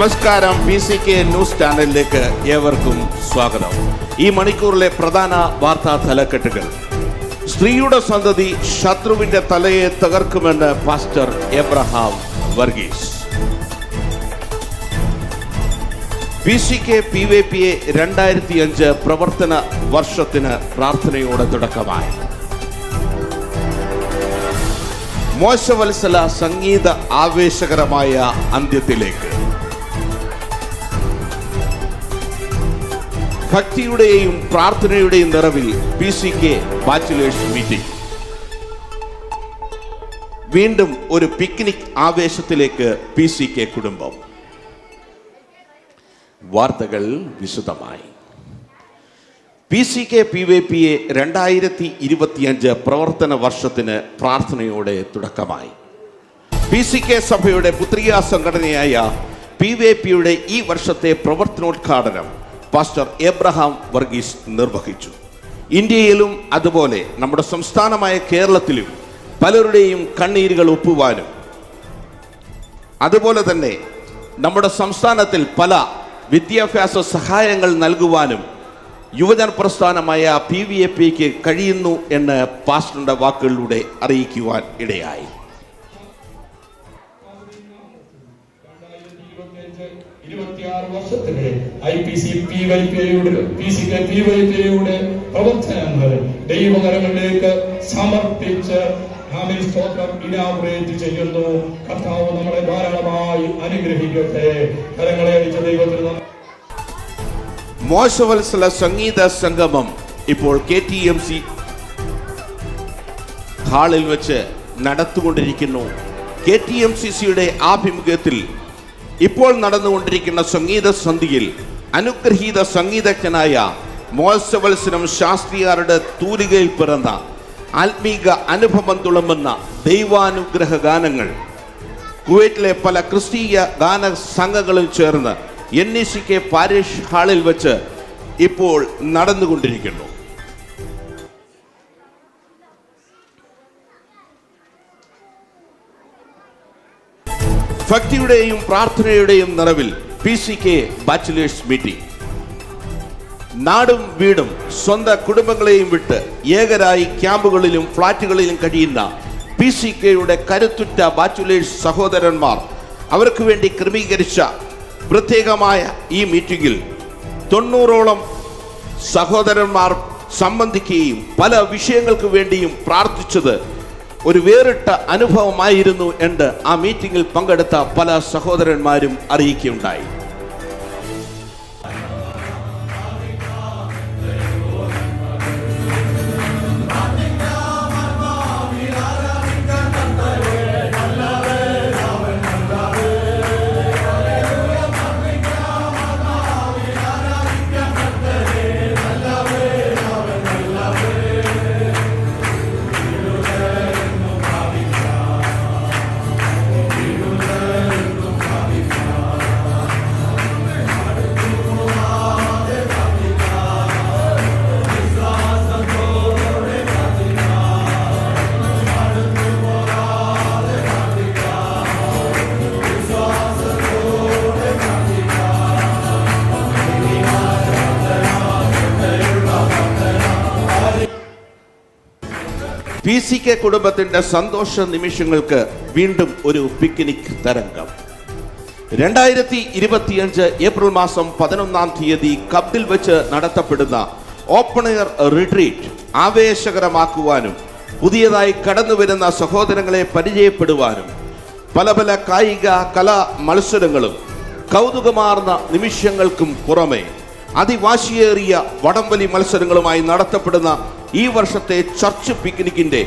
നമസ്കാരം. PCK news ചാനലിലേക്ക് ഏവർക്കും സ്വാഗതം. ഈ മണിക്കൂറിലെ പ്രധാന വാർത്താ തലക്കെട്ടുകൾ: സ്ത്രീയുടെ സന്തതി ശത്രുവിന്റെ തലയെ തകർക്കുമെന്ന് pastor Abraham Varghese. PCK PYPA 2005 പ്രവർത്തന വർഷത്തിന് പ്രാർത്ഥനയോടെ തുടക്കമായി. മോശവത്സല സംഗീത ആവേശകരമായ അന്ത്യത്തിലേക്ക്. ഭക്തിയുടെയും പ്രാർത്ഥനയുടെയും നിറവിൽ PCK ബാച്ചിലേഴ്സ് മീറ്റിംഗ്. വീണ്ടും ഒരു പിക്നിക് ആവേശത്തിലേക്ക് PCK കുടുംബം. വാർത്തകൾ വിശദമായി. PCK PYPA 2025 പ്രവർത്തന വർഷത്തിന് പ്രാർത്ഥനയോടെ തുടക്കമായി. PCK സഭയുടെ പുത്രികാ സംഘടനയായ PYPയുടെ ഈ വർഷത്തെ പ്രവർത്തനോദ്ഘാടനം പാസ്റ്റർ എബ്രഹാം വർഗീസ് നിർവഹിച്ചു. ഇന്ത്യയിലും അതുപോലെ നമ്മുടെ സംസ്ഥാനമായ കേരളത്തിലും പലരുടെയും കണ്ണീരുകൾ ഒപ്പുവാനും അതുപോലെ തന്നെ നമ്മുടെ സംസ്ഥാനത്തിൽ പല വിദ്യാഭ്യാസ സഹായങ്ങൾ നൽകുവാനും യുവജന പ്രസ്ഥാനമായ PYPയ്ക്ക് കഴിയുന്നു എന്ന് പാസ്റ്ററുടെ വാക്കുകളിലൂടെ അറിയിക്കുവാൻ ഇടയായി. വർഷത്തിലെ PCK PYPയുടെ പ്രവർത്തനങ്ങൾ ദൈവകരങ്ങളിലേക്ക് സമർപ്പിച്ച് സ്തോത്രം ഇനാഗുറേറ്റ് ചെയ്യുന്നു. കർത്താവ് നമ്മളെ ധാരാളമായി അനുഗ്രഹിക്കട്ടെ. കരങ്ങളെ അടിച്ച ദൈവത്തിന്. മോശവത്സല സംഗീത സംഗമം ഇപ്പോൾ KTMC ഹാളിൽ വെച്ച് നടത്തുകൊണ്ടിരിക്കുന്നു. KTMCCയുടെ ആഭിമുഖ്യത്തിൽ ഇപ്പോൾ നടന്നുകൊണ്ടിരിക്കുന്ന സംഗീത സന്ധ്യയിൽ അനുഗ്രഹീത സംഗീതജ്ഞനായ മോശവത്സരം ശാസ്ത്രിയാരുടെ തൂലികയിൽ പിറന്ന ആത്മീക അനുഭവം തുളുമ്പുന്ന ദൈവാനുഗ്രഹ ഗാനങ്ങൾ കുവൈറ്റിലെ പല ക്രിസ്തീയ ഗാന സംഘങ്ങളും ചേർന്ന് NECK പാരിഷ് ഹാളിൽ വെച്ച് ഇപ്പോൾ നടന്നുകൊണ്ടിരിക്കുന്നു. ഭക്തിയുടെയും പ്രാർത്ഥനയുടെയും നിറവിൽ PCK ബാച്ചിലേഴ്സ് മീറ്റിംഗ്. നാടും വീടും സ്വന്തം കുടുംബങ്ങളെയും വിട്ട് ഏകരായി ക്യാമ്പുകളിലും ഫ്ളാറ്റുകളിലും കഴിയുന്ന PCKയുടെ കരുത്തുറ്റ ബാച്ചിലേഴ്സ് സഹോദരന്മാർ അവർക്ക് വേണ്ടി ക്രമീകരിച്ച പ്രത്യേകമായ ഈ മീറ്റിംഗിൽ 90ഓളം സഹോദരന്മാർ സംബന്ധിക്കുകയും പല വിഷയങ്ങൾക്ക് വേണ്ടിയും പ്രാർത്ഥിച്ചത് ഒരു വേറിട്ട അനുഭവമായിരുന്നു എന്ന് ആ മീറ്റിംഗിൽ പങ്കെടുത്ത പല സഹോദരന്മാരും അറിയിക്കുകയുണ്ടായി. PCK കുടുംബത്തിന്റെ സന്തോഷ നിമിഷങ്ങൾക്ക് വീണ്ടും ഒരു പിക്നിക് തരംഗം. 2025 ഏപ്രിൽ മാസം 11-ാം തീയതി കബ്ദിൽ വെച്ച് നടത്തപ്പെടുന്ന ഓപ്പൺ എയർ റിട്രീറ്റ് ആവേശകരമാക്കുവാനും പുതിയതായി കടന്നു വരുന്ന സഹോദരങ്ങളെ പരിചയപ്പെടുവാനും പല പല കായിക കലാ മത്സരങ്ങളും കൗതുകമാർന്ന നിമിഷങ്ങൾക്കും പുറമെ അതിവാശിയേറിയ വടംവലി മത്സരങ്ങളുമായി നടത്തപ്പെടുന്ന ഈ വർഷത്തെ ചർച്ച് പിക്നിക്കിന്റെ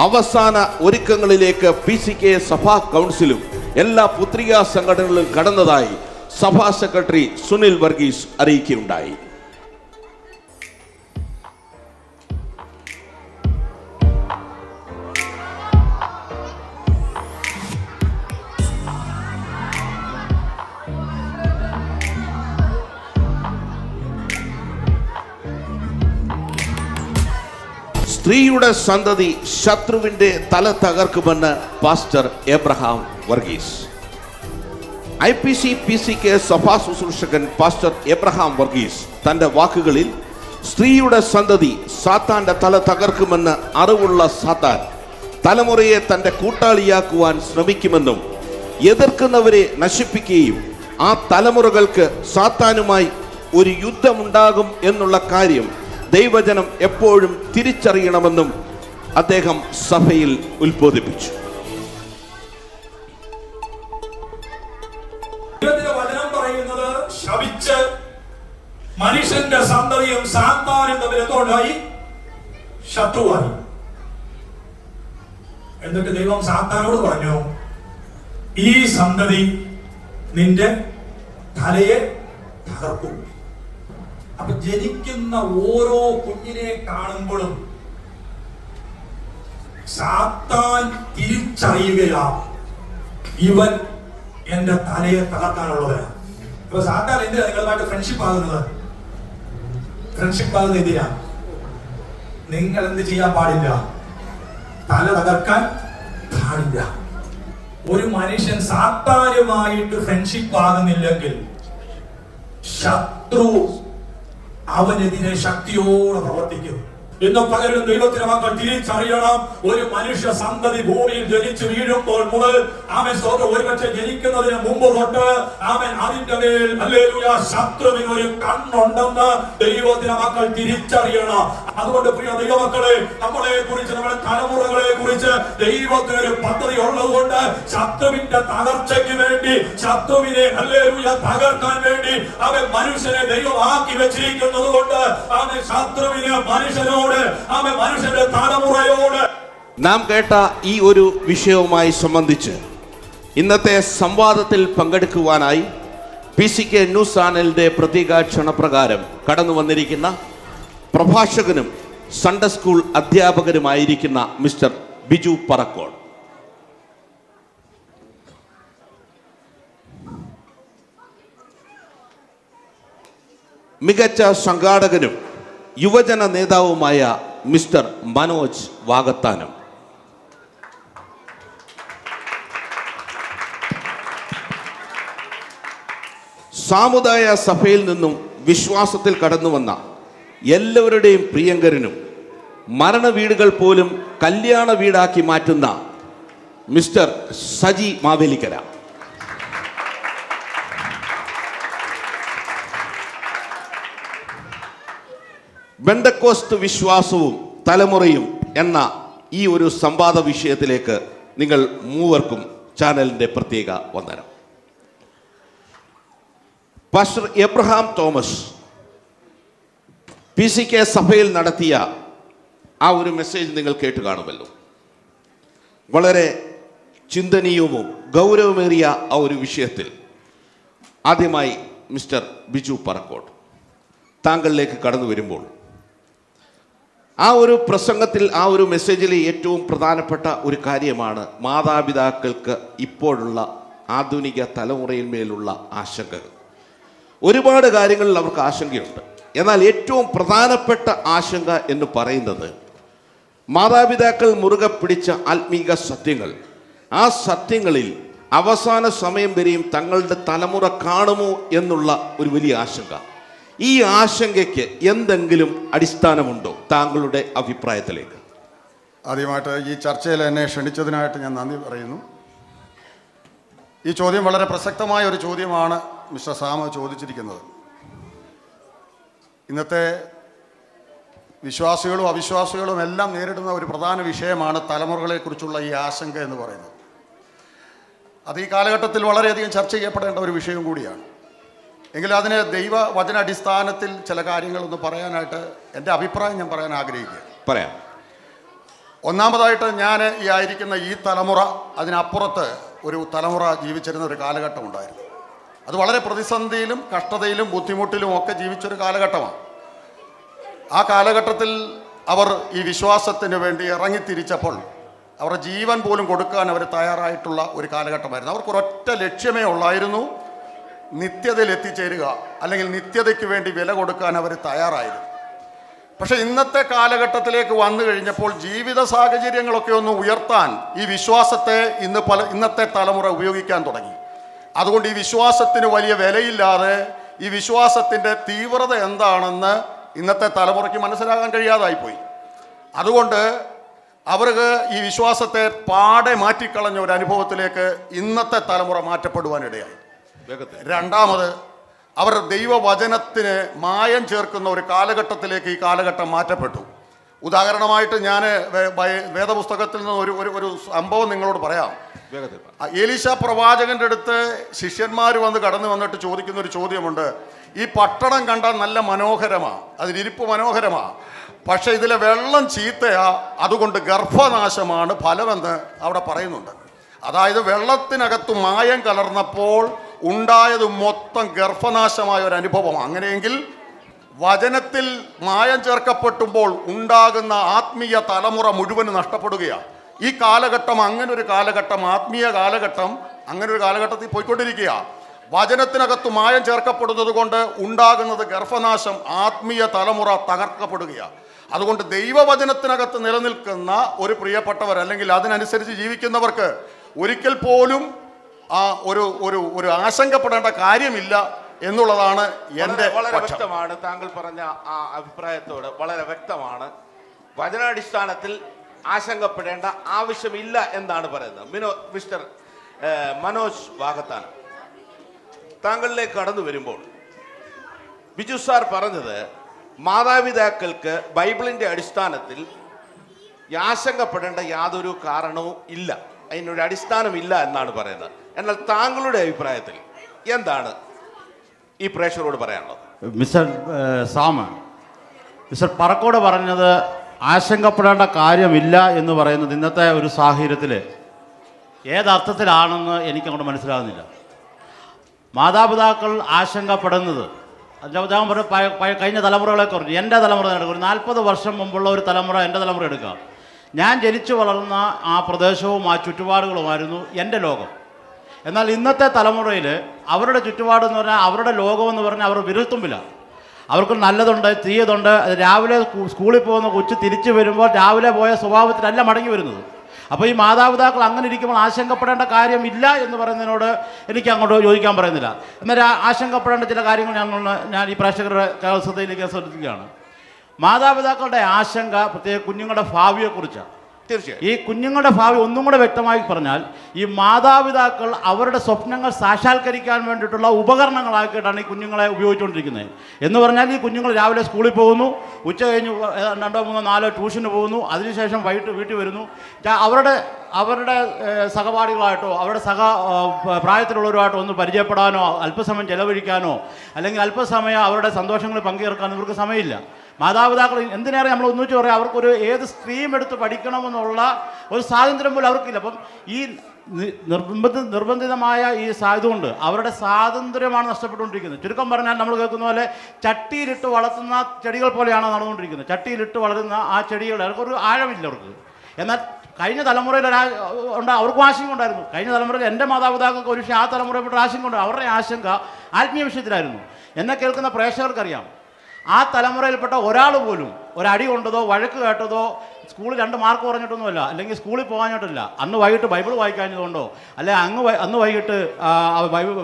അവസാന ഒരുക്കങ്ങളിലേക്ക് PCK സഭാ കൗൺസിലും എല്ലാ പുത്രികാ സംഘടനകളും കടന്നതായി സഭാ സെക്രട്ടറി സുനിൽ വർഗീസ് അറിയിക്കുകയുണ്ടായി. സ്ത്രീയുടെ സന്തതി ശത്രുവിന്റെ തല തകർക്കുമെന്ന് pastor Abraham Varghese. IPC PCK സഭാ ശുശ്രൂഷകൻ പാസ്റ്റർ എബ്രഹാം വർഗീസ് തന്റെ വാക്കുകളിൽ സ്ത്രീയുടെ സന്തതി സാത്താന്റെ തല തകർക്കുമെന്ന് അറിവുള്ള സാത്താൻ തലമുറയെ തന്റെ കൂട്ടാളിയാക്കുവാൻ ശ്രമിക്കുമെന്നും എതിർക്കുന്നവരെ നശിപ്പിക്കുകയും ആ തലമുറകൾക്ക് സാത്താനുമായി ഒരു യുദ്ധമുണ്ടാകും എന്നുള്ള കാര്യം ദൈവജനം എപ്പോഴും തിരിച്ചറിയണമെന്നും അദ്ദേഹം സഭയിൽ ഉത്ബോധിപ്പിച്ചു. വചനം പറയുന്നത് ശപിച്ച് മനുഷ്യന്റെ സന്തതിയും സാത്താനും തമ്മിൽ എന്തുകൊണ്ടായി? ശത്രുവായി. എന്നിട്ട് ദൈവം സാത്താനോട് പറഞ്ഞു, ഈ സന്തതി നിന്റെ തലയെ തകർക്കും. അപ്പൊ ജനിക്കുന്ന ഓരോ കുഞ്ഞിനെ കാണുമ്പോഴും സാത്താൻ തിരിച്ചറിയുകയാ, ഇവൻ എന്റെ തലയെ തകർക്കാനുള്ളവരാ. ഇപ്പൊ സാത്താൻ എന്തിനാ നിങ്ങളുമായിട്ട് ഫ്രണ്ട്ഷിപ്പ് ആകുന്നത്? ഫ്രണ്ട്ഷിപ്പ് ആകുന്നത് എന്തിനാ? നിങ്ങൾ എന്ത് ചെയ്യാൻ പാടില്ല? തല തകർക്കാൻ പാടില്ല. ഒരു മനുഷ്യൻ സാത്താനുമായിട്ട് ഫ്രണ്ട്ഷിപ്പ് ആകുന്നില്ലെങ്കിൽ ശത്രു അവനെതിരെ ശക്തിയോടെ പ്രവർത്തിക്കും. ഇന്ന് പകരം ദൈവത്തിന്റെ മക്കൾ തിരിച്ചറിയണം, ഒരു മനുഷ്യ സന്തതി ഭൂമിയിൽ ജനിച്ചു വീഴുമ്പോൾ മുതൽ അവൻ ഒരുപക്ഷെ ജനിക്കുന്നതിന് മുമ്പ് തൊട്ട് അവൻ അതിന്റെ മേൽ ഹല്ലേലൂയ ശത്രുവിന് ഒരു കണ്ണുണ്ടെന്ന് ദൈവത്തിന്റെ മക്കൾ തിരിച്ചറിയണം. അതുകൊണ്ട് പ്രിയ ദൈവമക്കളെ, നമ്മളെ കുറിച്ച്, നമ്മുടെ തലമുറകളെ കുറിച്ച് ദൈവത്തിന് ഒരു പദ്ധതി ഉള്ളതുകൊണ്ട് ശത്രുവിന്റെ തകർച്ചയ്ക്ക് വേണ്ടി, ശത്രുവിനെ ഹല്ലേലൂയ തകർക്കാൻ വേണ്ടി അവൻ മനുഷ്യനെ ദൈവം ആക്കി വെച്ചിരിക്കുന്നത് കൊണ്ട് അവൻ ശത്രുവിന് മനുഷ്യനോട്, അവൻ മനുഷ്യന്റെ തലമുറയോട്. നാം കേട്ട ഈ ഒരു വിഷയവുമായി സംബന്ധിച്ച് ഇന്നത്തെ സംവാദത്തിൽ പങ്കെടുക്കുവാനായി PCK ന്യൂസ് ചാനലിന്റെ പ്രത്യേക ക്ഷണപ്രകാരം കടന്നു വന്നിരിക്കുന്ന പ്രഭാഷകനും സൺഡേ സ്കൂൾ അധ്യാപകരുമായിരിക്കുന്ന മിസ്റ്റർ ബിജു പറക്കോട്. മികച്ച സംഘാടകനും യുവജന നേതാവുമായ മിസ്റ്റർ മനോജ് വാകത്താനം. സാമുദായ സഭയിൽ നിന്നും വിശ്വാസത്തിൽ കടന്നു വന്ന എല്ലാവരുടെയും പ്രിയങ്കരനും മരണ വീടുകൾ പോലും കല്യാണ വീടാക്കി മാറ്റുന്ന മിസ്റ്റർ സജി മാവേലിക്കര. ബെന്തക്കോസ്ത് വിശ്വാസവും തലമുറയും എന്ന ഈ ഒരു സംവാദ വിഷയത്തിലേക്ക് നിങ്ങൾ മൂവർക്കും ചാനലിൻ്റെ പ്രത്യേക വന്ദനം. പാസ്റ്റർ എബ്രഹാം തോമസ് PCK സഭയിൽ നടത്തിയ ആ ഒരു മെസ്സേജ് നിങ്ങൾ കേട്ട് കാണുമല്ലോ. വളരെ ചിന്തനീയവും ഗൗരവമേറിയ ആ ഒരു വിഷയത്തിൽ ആദ്യമായി മിസ്റ്റർ ബിജു പറക്കോട് താങ്കളിലേക്ക് കടന്നു വരുമ്പോൾ, ആ ഒരു പ്രസംഗത്തിൽ, ആ ഒരു മെസ്സേജിലെ ഏറ്റവും പ്രധാനപ്പെട്ട ഒരു കാര്യമാണ് മാതാപിതാക്കൾക്ക് ഇപ്പോഴുള്ള ആധുനിക തലമുറയിന്മേലുള്ള ആശങ്കകൾ. ഒരുപാട് കാര്യങ്ങളിൽ അവർക്ക് ആശങ്കയുണ്ട്. എന്നാൽ ഏറ്റവും പ്രധാനപ്പെട്ട ആശങ്ക എന്ന് പറയുന്നത് മാതാപിതാക്കൾ മുറുകെ പിടിച്ച ആത്മീക സത്യങ്ങൾ, ആ സത്യങ്ങളിൽ അവസാന സമയം വരെയും തങ്ങളുടെ തലമുറ കാണുമോ എന്നുള്ള ഒരു വലിയ ആശങ്ക. ഈ ആശങ്കയ്ക്ക് എന്തെങ്കിലും അടിസ്ഥാനമുണ്ടോ താങ്കളുടെ അഭിപ്രായത്തിലേക്ക്? ആദ്യമായിട്ട് ഈ ചർച്ചയിൽ എന്നെ ക്ഷണിച്ചതിനായിട്ട് ഞാൻ നന്ദി പറയുന്നു. ഈ ചോദ്യം വളരെ പ്രസക്തമായ ഒരു ചോദ്യമാണ് മിസ്റ്റർ സാമ ചോദിച്ചിരിക്കുന്നത്. ഇന്നത്തെ വിശ്വാസികളും അവിശ്വാസികളും എല്ലാം നേരിടുന്ന ഒരു പ്രധാന വിഷയമാണ് തലമുറകളെക്കുറിച്ചുള്ള ഈ ആശങ്ക എന്ന് പറയുന്നത്. അത് ഈ കാലഘട്ടത്തിൽ വളരെയധികം ചർച്ച ചെയ്യപ്പെടേണ്ട ഒരു വിഷയം കൂടിയാണ്. എങ്കിലും അതിന് ദൈവവചനാടിസ്ഥാനത്തിൽ ചില കാര്യങ്ങളൊന്ന് പറയാനായിട്ട് എൻ്റെ അഭിപ്രായം ഞാൻ പറയാൻ ആഗ്രഹിക്കുകയാണ്. പറയാം. ഒന്നാമതായിട്ട്, ഞാൻ ഈ ആയിരിക്കുന്ന ഈ തലമുറ, അതിനപ്പുറത്ത് ഒരു തലമുറ ജീവിച്ചിരുന്ന ഒരു കാലഘട്ടം ഉണ്ടായിരുന്നു. അത് വളരെ പ്രതിസന്ധിയിലും കഷ്ടതയിലും ബുദ്ധിമുട്ടിലും ഒക്കെ ജീവിച്ചൊരു കാലഘട്ടമാണ്. ആ കാലഘട്ടത്തിൽ അവർ ഈ വിശ്വാസത്തിന് വേണ്ടി ഇറങ്ങിത്തിരിച്ചപ്പോൾ അവരുടെ ജീവൻ പോലും കൊടുക്കാൻ അവർ തയ്യാറായിട്ടുള്ള ഒരു കാലഘട്ടമായിരുന്നു. അവർക്കൊരൊറ്റ ലക്ഷ്യമേ ഉള്ളായിരുന്നു, നിത്യതയിൽ എത്തിച്ചേരുക, അല്ലെങ്കിൽ നിത്യതയ്ക്ക് വേണ്ടി വില കൊടുക്കാൻ അവർ തയ്യാറായിരുന്നു. പക്ഷേ ഇന്നത്തെ കാലഘട്ടത്തിലേക്ക് വന്നു കഴിഞ്ഞപ്പോൾ ജീവിത സാഹചര്യങ്ങളൊക്കെ ഒന്ന് ഉയർത്താൻ ഈ വിശ്വാസത്തെ ഇന്നത്തെ തലമുറ ഉപയോഗിക്കാൻ തുടങ്ങി. അതുകൊണ്ട് ഈ വിശ്വാസത്തിന് വലിയ വിലയില്ലാതെ ഈ വിശ്വാസത്തിൻ്റെ തീവ്രത എന്താണെന്ന് ഇന്നത്തെ തലമുറയ്ക്ക് മനസ്സിലാക്കാൻ കഴിയാതായിപ്പോയി. അതുകൊണ്ട് അവർക്ക് ഈ വിശ്വാസത്തെ പാടെ മാറ്റിക്കളഞ്ഞ ഒരു അനുഭവത്തിലേക്ക് ഇന്നത്തെ തലമുറ മാറ്റപ്പെടുവാനിടയായി. രണ്ടാമത്, അവർ ദൈവവചനത്തിന് മായം ചേർക്കുന്ന ഒരു കാലഘട്ടത്തിലേക്ക് ഈ കാലഘട്ടം മാറ്റപ്പെട്ടു. ഉദാഹരണമായിട്ട് ഞാൻ വേദപുസ്തകത്തിൽ നിന്ന് ഒരു സംഭവം നിങ്ങളോട് പറയാം. എലീശ പ്രവാചകന്റെ അടുത്ത് ശിഷ്യന്മാർ കടന്നു വന്നിട്ട് ചോദിക്കുന്ന ഒരു ചോദ്യമുണ്ട്. ഈ പട്ടണം കണ്ടാൽ നല്ല മനോഹരമാണ്, അതിലിരിപ്പ് മനോഹരമാണ്, പക്ഷെ ഇതിലെ വെള്ളം ചീത്തയാ, അതുകൊണ്ട് ഗർഭനാശമാണ് ഫലമെന്ന് അവിടെ പറയുന്നുണ്ട്. അതായത് വെള്ളത്തിനകത്ത് മായം കലർന്നപ്പോൾ ഉണ്ടായത് മൊത്തം ഗർഭനാശമായ ഒരു അനുഭവം. അങ്ങനെയെങ്കിൽ വചനത്തിൽ മായം ചേർക്കപ്പെട്ടുമ്പോൾ ഉണ്ടാകുന്ന ആത്മീയ തലമുറ മുഴുവൻ നഷ്ടപ്പെടുകയാണ്. ഈ കാലഘട്ടം അങ്ങനൊരു കാലഘട്ടം, ആത്മീയ കാലഘട്ടം അങ്ങനൊരു കാലഘട്ടത്തിൽ പോയിക്കൊണ്ടിരിക്കുക. വചനത്തിനകത്ത് മായം ചേർക്കപ്പെടുന്നത് കൊണ്ട് ഉണ്ടാകുന്നത് ഗർഭനാശം, ആത്മീയ തലമുറ തകർക്കപ്പെടുകയാണ്. അതുകൊണ്ട് ദൈവവചനത്തിനകത്ത് നിലനിൽക്കുന്ന ഒരു പ്രിയപ്പെട്ടവർ അല്ലെങ്കിൽ അതിനനുസരിച്ച് ജീവിക്കുന്നവർക്ക് ഒരിക്കൽ പോലും ഒരു ആശങ്കപ്പെടേണ്ട കാര്യമില്ല എന്നുള്ളതാണ് എൻ്റെ വളരെ വ്യക്തമാണ്. താങ്കൾ പറഞ്ഞ ആ അഭിപ്രായത്തോട് വളരെ വ്യക്തമാണ്. വചനാടിസ്ഥാനത്തിൽ ആശങ്കപ്പെടേണ്ട ആവശ്യമില്ല എന്നാണ് പറയുന്നത്. മിസ്റ്റർ മനോജ് വാകത്താനം, താങ്കളിലേക്ക് കടന്നു വരുമ്പോൾ ബിജു സാർ പറഞ്ഞത് മാതാപിതാക്കൾക്ക് ബൈബിളിൻ്റെ അടിസ്ഥാനത്തിൽ ആശങ്കപ്പെടേണ്ട യാതൊരു കാരണവും ഇല്ല, അതിനൊരു അടിസ്ഥാനമില്ല എന്നാണ് പറയുന്നത്. എന്നാൽ താങ്കളുടെ അഭിപ്രായത്തിൽ എന്താണ് ഈ പ്രേക്ഷകരോട് പറയാനുള്ളത്? മിസ്റ്റർ പറക്കോട് പറഞ്ഞത് ആശങ്കപ്പെടേണ്ട കാര്യമില്ല എന്ന് പറയുന്നത് ഇന്നത്തെ ഒരു സാഹചര്യത്തിൽ ഏതർത്ഥത്തിലാണെന്ന് എനിക്കങ്ങോട്ട് മനസ്സിലാകുന്നില്ല. മാതാപിതാക്കൾ ആശങ്കപ്പെടുന്നത് അദ്ദേഹം കഴിഞ്ഞ തലമുറകളെ കുറിച്ച് എൻ്റെ തലമുറ എടുക്കുക, ഒരു 40 വർഷം മുമ്പുള്ള ഒരു തലമുറ, എൻ്റെ തലമുറ എടുക്കുക. ഞാൻ ജനിച്ചു വളർന്ന ആ പ്രദേശവും ആ ചുറ്റുപാടുകളുമായിരുന്നു എൻ്റെ ലോകം. എന്നാൽ ഇന്നത്തെ തലമുറയിൽ അവരുടെ ചുറ്റുപാടെന്ന് പറഞ്ഞാൽ, അവരുടെ ലോകമെന്ന് പറഞ്ഞാൽ അവർ വിരൽത്തുമ്പിലാണ്. അവർക്ക് നല്ലതുണ്ട്, തീയതുണ്ട്. രാവിലെ സ്കൂളിൽ പോകുന്ന കൊച്ചു തിരിച്ചു വരുമ്പോൾ രാവിലെ പോയ സ്വഭാവത്തിലല്ല മടങ്ങി വരുന്നത്. അപ്പോൾ ഈ മാതാപിതാക്കൾ അങ്ങനെ ഇരിക്കുമ്പോൾ ആശങ്കപ്പെടേണ്ട കാര്യമില്ല എന്ന് പറയുന്നതിനോട് എനിക്ക് അങ്ങോട്ട് യോജിക്കാൻ പറയുന്നില്ല. എന്നാൽ ആശങ്കപ്പെടേണ്ട ചില കാര്യങ്ങൾ ഞാൻ ഈ പ്രേക്ഷകരുടെ ശ്രദ്ധയിലേക്ക് ശ്രദ്ധിക്കുകയാണ്. മാതാപിതാക്കളുടെ ആശങ്ക പ്രത്യേക കുഞ്ഞുങ്ങളുടെ ഭാവിയെക്കുറിച്ചാണ്. തീർച്ചയായും ഈ കുഞ്ഞുങ്ങളുടെ ഭാവി ഒന്നും കൂടെ വ്യക്തമായി പറഞ്ഞാൽ, ഈ മാതാപിതാക്കൾ അവരുടെ സ്വപ്നങ്ങൾ സാക്ഷാത്കരിക്കാൻ വേണ്ടിയിട്ടുള്ള ഉപകരണങ്ങളാക്കിയിട്ടാണ് ഈ കുഞ്ഞുങ്ങളെ ഉപയോഗിച്ചുകൊണ്ടിരിക്കുന്നത്. എന്ന് പറഞ്ഞാൽ ഈ കുഞ്ഞുങ്ങൾ രാവിലെ സ്കൂളിൽ പോകുന്നു, ഉച്ച കഴിഞ്ഞ് 2, 3, 4 ട്യൂഷന് പോകുന്നു, അതിനുശേഷം വൈകിട്ട് വീട്ടിൽ വരുന്നു. അവരുടെ സഹപാഠികളായിട്ടോ അവരുടെ പ്രായത്തിലുള്ളവരുമായിട്ടോ ഒന്ന് പരിചയപ്പെടാനോ അല്പസമയം ചെലവഴിക്കാനോ അല്ലെങ്കിൽ അല്പസമയം അവരുടെ സന്തോഷങ്ങൾ പങ്കുചേർക്കാനോ ഇവർക്ക് സമയമില്ല. മാതാപിതാക്കൾ എന്തിനേറെ നമ്മൾ ഒന്നിച്ച് പറയാം, അവർക്കൊരു ഏത് സ്ട്രീം എടുത്ത് പഠിക്കണമെന്നുള്ള ഒരു സ്വാതന്ത്ര്യം പോലും അവർക്കില്ല. അപ്പം ഈ നിർബന്ധിതമായ ഈ ഇതുകൊണ്ട് അവരുടെ സ്വാതന്ത്ര്യമാണ് നഷ്ടപ്പെട്ടുകൊണ്ടിരിക്കുന്നത്. ചുരുക്കം പറഞ്ഞാൽ നമ്മൾ കേൾക്കുന്ന പോലെ ചട്ടിയിലിട്ട് വളർത്തുന്ന ചെടികൾ പോലെയാണ് നടന്നുകൊണ്ടിരിക്കുന്നത്. ചട്ടിയിലിട്ട് വളരുന്ന ആ ചെടികൾ അവർക്കൊരു ആഴമില്ല അവർക്ക്. എന്നാൽ കഴിഞ്ഞ തലമുറയിൽ അവർക്കും ആശങ്ക ഉണ്ടായിരുന്നു. കഴിഞ്ഞ തലമുറയിൽ എൻ്റെ മാതാപിതാക്കൾക്ക് ഒരു ആ തലമുറയിൽപ്പെട്ട ആശങ്ക ഉണ്ട്. അവരുടെ ആശങ്ക ആത്മീയ വിഷയത്തിലായിരുന്നു. എന്നെ കേൾക്കുന്ന പ്രേക്ഷകർക്കറിയാം, ആ തലമുറയിൽപ്പെട്ട ഒരാൾ പോലും ഒരടി കൊണ്ടതോ വഴക്ക് കേട്ടതോ സ്കൂളിൽ 2 മാർക്ക് കുറഞ്ഞിട്ടൊന്നുമല്ല, അല്ലെങ്കിൽ സ്കൂളിൽ പോകാഞ്ഞിട്ടില്ല, അന്ന് വൈകിട്ട് ബൈബിൾ വായിക്കാഞ്ഞതുകൊണ്ടോ അല്ലെങ്കിൽ അന്ന് വൈകിട്ട്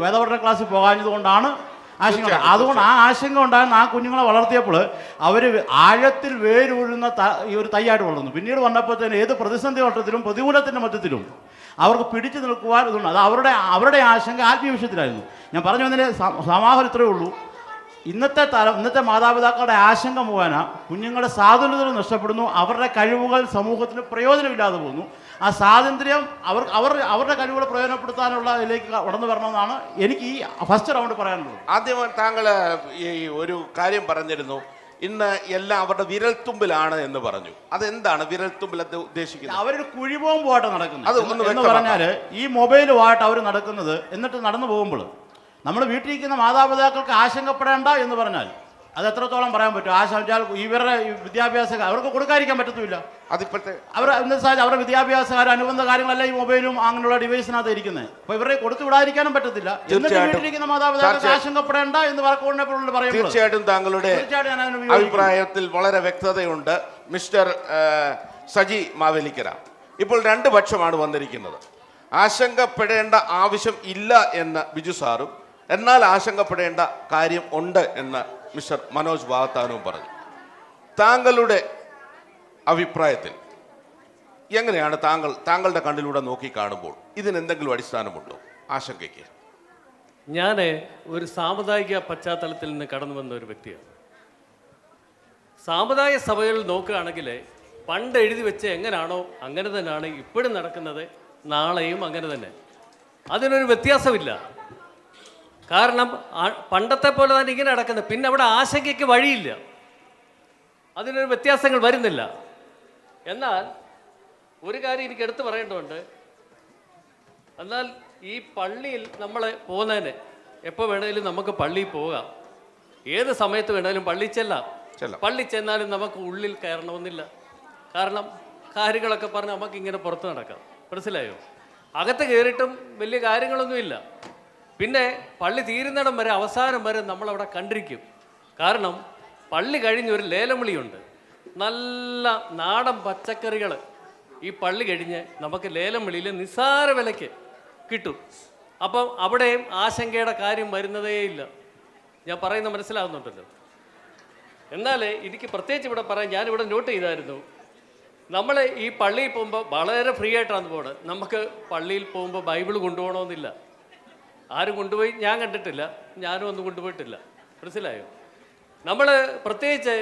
വേദപഠന ക്ലാസ്സിൽ പോകാഞ്ഞതുകൊണ്ടാണ് ആശങ്ക. അതുകൊണ്ട് ആ ആശങ്ക ഉണ്ടായിരുന്ന ആ കുഞ്ഞുങ്ങളെ വളർത്തിയപ്പോൾ അവർ ആഴത്തിൽ വേരൂഴുന്ന ഈ ഒരു തൈയായിട്ട് വളർന്നു. പിന്നീട് വന്നപ്പോഴത്തേന് ഏത് പ്രതിസന്ധി ഘട്ടത്തിലും പ്രതികൂലത്തിൻ്റെ മധ്യത്തിലും അവർക്ക് പിടിച്ചു നിൽക്കുവാൻ ഇതുണ്ട്. അത് അവരുടെ ആശങ്ക ആത്മീയ വിഷയത്തിലായിരുന്നു. ഞാൻ പറഞ്ഞു വന്നതിന് സമാഹാരം ഇത്രയേ ഉള്ളൂ. ഇന്നത്തെ മാതാപിതാക്കളുടെ ആശങ്ക മുഖേന കുഞ്ഞുങ്ങളുടെ സ്വാതന്ത്ര്യം നഷ്ടപ്പെടുന്നു. അവരുടെ കഴിവുകൾ സമൂഹത്തിന് പ്രയോജനമില്ലാതെ പോകുന്നു. ആ സ്വാതന്ത്ര്യം അവരുടെ കഴിവുകൾ പ്രയോജനപ്പെടുത്താനുള്ള ഇതിലേക്ക് കടന്നു വരണമെന്നാണ് എനിക്ക് ഈ ഫസ്റ്റ് റൗണ്ട് പറയാനുള്ളത്. ആദ്യം താങ്കൾ ഈ ഒരു കാര്യം പറഞ്ഞിരുന്നു, ഇന്ന് എല്ലാം അവരുടെ വിരൽത്തുമ്പിലാണ് എന്ന് പറഞ്ഞു. അതെന്താണ് വിരൽത്തുമ്പിൽ ഉദ്ദേശിക്കുന്നത്? അവരൊരു കുഴിബോംബുമായിട്ട് നടക്കുന്നത് എന്ന് പറഞ്ഞാൽ ഈ മൊബൈലുമായിട്ട് അവർ നടക്കുന്നത്. എന്നിട്ട് നടന്നു പോകുമ്പോൾ നമ്മൾ വീട്ടിലിരിക്കുന്ന മാതാപിതാക്കൾക്ക് ആശങ്കപ്പെടേണ്ട എന്ന് പറഞ്ഞാൽ അത് എത്രത്തോളം പറയാൻ പറ്റും? ആശങ്ക ഇവരുടെ വിദ്യാഭ്യാസം അവർക്ക് കൊടുക്കാതിരിക്കാൻ പറ്റത്തില്ല. അതിപ്പോഴത്തെ അവരുടെ വിദ്യാഭ്യാസകാർ അനുബന്ധ കാര്യങ്ങളല്ല ഈ മൊബൈലും അങ്ങനെയുള്ള ഡിവൈസിനകത്ത് ഇരിക്കുന്നത്. അപ്പോൾ ഇവരെ കൊടുത്തു വിടാതിരിക്കാനും പറ്റത്തില്ല. എന്നിട്ട് വീട്ടിലിരിക്കുന്ന മാതാപിതാക്കൾക്ക് ആശങ്കപ്പെടേണ്ട എന്ന് പറയുമ്പോൾ തീർച്ചയായിട്ടും താങ്കളുടെ അഭിപ്രായത്തിൽ വളരെ വ്യക്തതയുണ്ട്. മിസ്റ്റർ സജി മാവേലിക്കര, ഇപ്പോൾ 2 പക്ഷമാണ് വന്നിരിക്കുന്നത്. ആശങ്കപ്പെടേണ്ട ആവശ്യം ഇല്ല എന്ന് ബിജു സാറും, എന്നാൽ ആശങ്കപ്പെടേണ്ട കാര്യം ഉണ്ട് എന്ന് മിസ്റ്റർ മനോജ് വാഗത്താനവും പറഞ്ഞു. താങ്കളുടെ അഭിപ്രായത്തിൽ എങ്ങനെയാണ് താങ്കളുടെ കണ്ണിലൂടെ നോക്കി കാണുമ്പോൾ ഇതിനെന്തെങ്കിലും അടിസ്ഥാനമുണ്ടോ ആശങ്കയ്ക്ക്? ഞാൻ ഒരു സാമുദായിക പശ്ചാത്തലത്തിൽ നിന്ന് കടന്നു വന്ന ഒരു വ്യക്തിയാണ്. സാമുദായിക സഭകളിൽ നോക്കുകയാണെങ്കിൽ പണ്ട് എഴുതി വെച്ച് എങ്ങനെയാണോ അങ്ങനെ തന്നെയാണ് ഇപ്പോഴും നടക്കുന്നത്, നാളെയും അങ്ങനെ തന്നെ. അതിനൊരു വ്യത്യാസമില്ല. കാരണം പണ്ടത്തെ പോലെ തന്നെ ഇങ്ങനെ നടക്കുന്നത്. പിന്നെ അവിടെ ആശങ്കയ്ക്ക് വഴിയില്ല, അതിനൊരു വ്യത്യാസങ്ങൾ വരുന്നില്ല. എന്നാൽ ഒരു കാര്യം എനിക്ക് എടുത്തു പറയേണ്ടതുണ്ട്. എന്നാൽ ഈ പള്ളിയിൽ നമ്മൾ പോകുന്നതിന് എപ്പോൾ വേണമെങ്കിലും നമുക്ക് പള്ളിയിൽ പോകാം, ഏത് സമയത്ത് വേണമെങ്കിലും പള്ളിയിൽ ചെല്ലാം. പള്ളി ചെന്നാലും നമുക്ക് ഉള്ളിൽ കയറണമെന്നില്ല. കാരണം കാര്യങ്ങളൊക്കെ പറഞ്ഞ് നമുക്കിങ്ങനെ പുറത്ത് നടക്കാം. മനസ്സിലായോ? അകത്ത് കയറിയിട്ടും വലിയ കാര്യങ്ങളൊന്നുമില്ല. പിന്നെ പള്ളി തീരുന്നിടം വരെ, അവസാനം വരെ നമ്മളവിടെ കണ്ടിരിക്കും. കാരണം പള്ളി കഴിഞ്ഞൊരു ലേലം വിളിയുണ്ട്. നല്ല നാടൻ പച്ചക്കറികൾ ഈ പള്ളി കഴിഞ്ഞ് നമുക്ക് ലേലം വിളിയിൽ നിസ്സാര വിലയ്ക്ക് കിട്ടും. അപ്പം അവിടെയും ആശങ്കയുടെ കാര്യം വരുന്നതേയില്ല. ഞാൻ പറയുന്ന മനസ്സിലാകുന്നുണ്ടല്ലോ. എന്നാൽ എനിക്ക് പ്രത്യേകിച്ച് ഇവിടെ പറയാൻ, ഞാനിവിടെ നോട്ട് ചെയ്തായിരുന്നു, നമ്മൾ ഈ പള്ളിയിൽ പോകുമ്പോൾ വളരെ ഫ്രീ ആയിട്ടാണ് പോകുന്നത്. നമുക്ക് പള്ളിയിൽ പോകുമ്പോൾ ബൈബിൾ കൊണ്ടുപോകണമെന്നില്ല. ആരും കൊണ്ടുപോയി ഞാൻ കണ്ടിട്ടില്ല, ഞാനും ഒന്നും കൊണ്ടുപോയിട്ടില്ല. മനസ്സിലായോ? നമ്മൾ പ്രത്യേകിച്ച്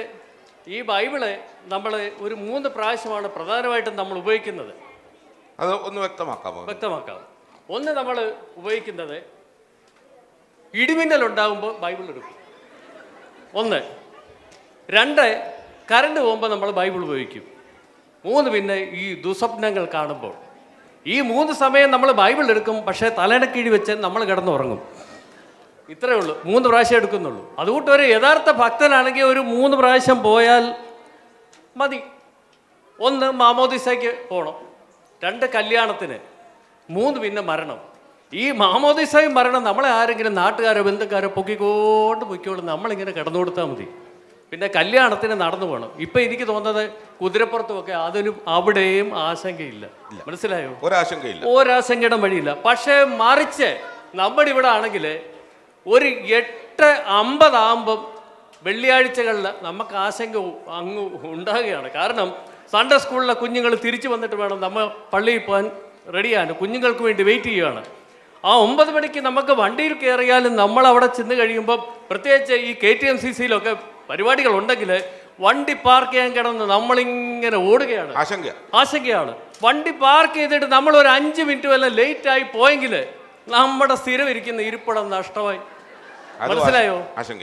ഈ ബൈബിള് നമ്മൾ ഒരു 3 പ്രാവശ്യമാണ് പ്രധാനമായിട്ടും നമ്മൾ ഉപയോഗിക്കുന്നത്. അത് ഒന്ന് വ്യക്തമാക്കാം. ഒന്ന്, നമ്മൾ ഉപയോഗിക്കുന്നത് ഇടിമിന്നൽ ഉണ്ടാകുമ്പോൾ ബൈബിൾ എടുക്കും. 1. 2, കറണ്ട് പോകുമ്പോൾ നമ്മൾ ബൈബിൾ ഉപയോഗിക്കും. 3, പിന്നെ ഈ ദുസ്വപ്നങ്ങൾ കാണുമ്പോൾ. ഈ 3 സമയം നമ്മൾ ബൈബിൾ എടുക്കും. പക്ഷേ തലയിണക്കീഴ് വെച്ച് നമ്മൾ കിടന്നുറങ്ങും. ഇത്രയേ ഉള്ളൂ. 3 പ്രാവശ്യം എടുക്കുന്നുള്ളൂ. അതുകൊണ്ട് ഒരു യഥാർത്ഥ ഭക്തനാണെങ്കിൽ ഒരു 3 പ്രാവശ്യം പോയാൽ മതി. 1, മാമോദിസയ്ക്ക് പോകണം. 2, കല്യാണത്തിന്. 3, പിന്നെ മരണം. ഈ മാമോദിസയും മരണം നമ്മളെ ആരെങ്കിലും നാട്ടുകാരോ ബന്ധുക്കാരോ പൊക്കിക്കോളും. നമ്മളിങ്ങനെ കിടന്നു കൊടുത്താൽ മതി. പിന്നെ കല്യാണത്തിന് നടന്നു പോകണം. ഇപ്പം എനിക്ക് തോന്നുന്നത് കുതിരപ്പുറത്തുമൊക്കെ അതിനും അവിടെയും ആശങ്കയില്ല. മനസ്സിലായോ? ഒരാശങ്കയുടെ വഴിയില്ല. പക്ഷേ മറിച്ച് നമ്മുടെ ഇവിടെ ആണെങ്കിൽ ഒരു 8:50 ആകുമ്പം വെള്ളിയാഴ്ചകളിൽ നമുക്ക് ആശങ്ക അങ്ങ് ഉണ്ടാകുകയാണ്. കാരണം സൺഡേ സ്കൂളിലെ കുഞ്ഞുങ്ങൾ തിരിച്ചു വന്നിട്ട് വേണം നമ്മൾ പള്ളിയിൽ പോകാൻ റെഡിയാണ്. കുഞ്ഞുങ്ങൾക്ക് വേണ്ടി വെയിറ്റ് ചെയ്യുകയാണ്. ആ 9 മണിക്ക് നമുക്ക് വണ്ടിയിൽ കയറിയാലും നമ്മൾ അവിടെ ചെന്ന് കഴിയുമ്പോൾ, പ്രത്യേകിച്ച് ഈ KTMCCയിലൊക്കെ പരിപാടികൾ ഉണ്ടെങ്കിൽ വണ്ടി പാർക്ക് ചെയ്യാൻ കിടന്ന് നമ്മളിങ്ങനെ ഓടുകയാണ്. ആശങ്കയാണ്. വണ്ടി പാർക്ക് ചെയ്തിട്ട് നമ്മൾ ഒരു 5 മിനിറ്റ് വല്ല ലേറ്റായി പോയെങ്കിൽ നമ്മുടെ സ്ഥിരം ഇരിക്കുന്ന ഇരിപ്പിടം നഷ്ടമായി. മനസ്സിലായോ?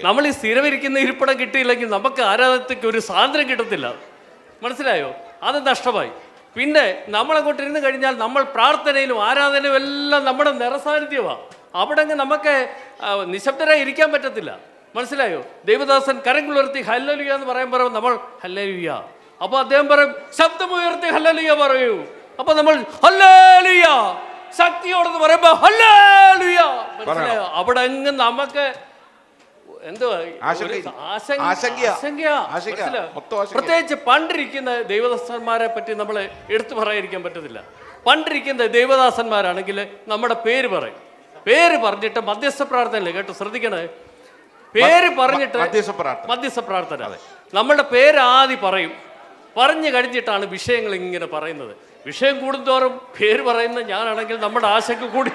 നമ്മൾ ഈ സ്ഥിരം ഇരിക്കുന്ന ഇരിപ്പിടം കിട്ടിയില്ലെങ്കിൽ നമുക്ക് ആരാധനയ്ക്ക് ഒരു സ്വാതന്ത്ര്യം കിട്ടത്തില്ല. മനസ്സിലായോ? അത് നഷ്ടമായി. പിന്നെ നമ്മളങ്ങോട്ട് ഇരുന്ന് കഴിഞ്ഞാൽ നമ്മൾ പ്രാർത്ഥനയിലും ആരാധനയും എല്ലാം നമ്മുടെ നിറസാന്നിധ്യമാണ്. അവിടെ നമുക്ക് നിശബ്ദരായി ഇരിക്കാൻ പറ്റത്തില്ല. മനസ്സിലായോ? ദേവദാസൻ കരങ്ങളുയർത്തി ഹല്ലേലൂയ എന്ന് പറയുമ്പോൾ നമ്മൾ ഹല്ലേലൂയ. അപ്പോൾ അദ്ദേഹം പറയും ശബ്ദമുയർത്തി ഹല്ലേലൂയ പറയൂ. അപ്പോൾ നമ്മൾ ഹല്ലേലൂയ ശക്തിയോടെന്ന് പറയുമ്പോൾ ഹല്ലേലൂയ. മനസ്സിലായോ? അവിടെ അങ്ങ് നമുക്ക് എന്തുവാ പ്രത്യേകിച്ച് പണ്ടിരിക്കുന്ന ദൈവദാസന്മാരെ പറ്റി നമ്മൾ എടുത്തു പറയാതിരിക്കാൻ പറ്റത്തില്ല. പണ്ടിരിക്കുന്ന ദൈവദാസന്മാരാണെങ്കിൽ നമ്മുടെ പേര് പറയും. പേര് പറഞ്ഞിട്ട് മധ്യസ്ഥ പ്രാർത്ഥനയില്ലേ, കേട്ടോ, ശ്രദ്ധിക്കണേ. പേര് പറഞ്ഞിട്ട് മധ്യസ്ഥ പ്രാർത്ഥന, നമ്മുടെ പേര് ആദ്യം പറയും. പറഞ്ഞു കഴിഞ്ഞിട്ടാണ് വിഷയങ്ങൾ ഇങ്ങനെ പറയുന്നത്. വിഷയം കൂടുന്തോറും പേര് പറയുന്ന ഞാനാണെങ്കിൽ നമ്മുടെ ആശങ്ക കൂടി.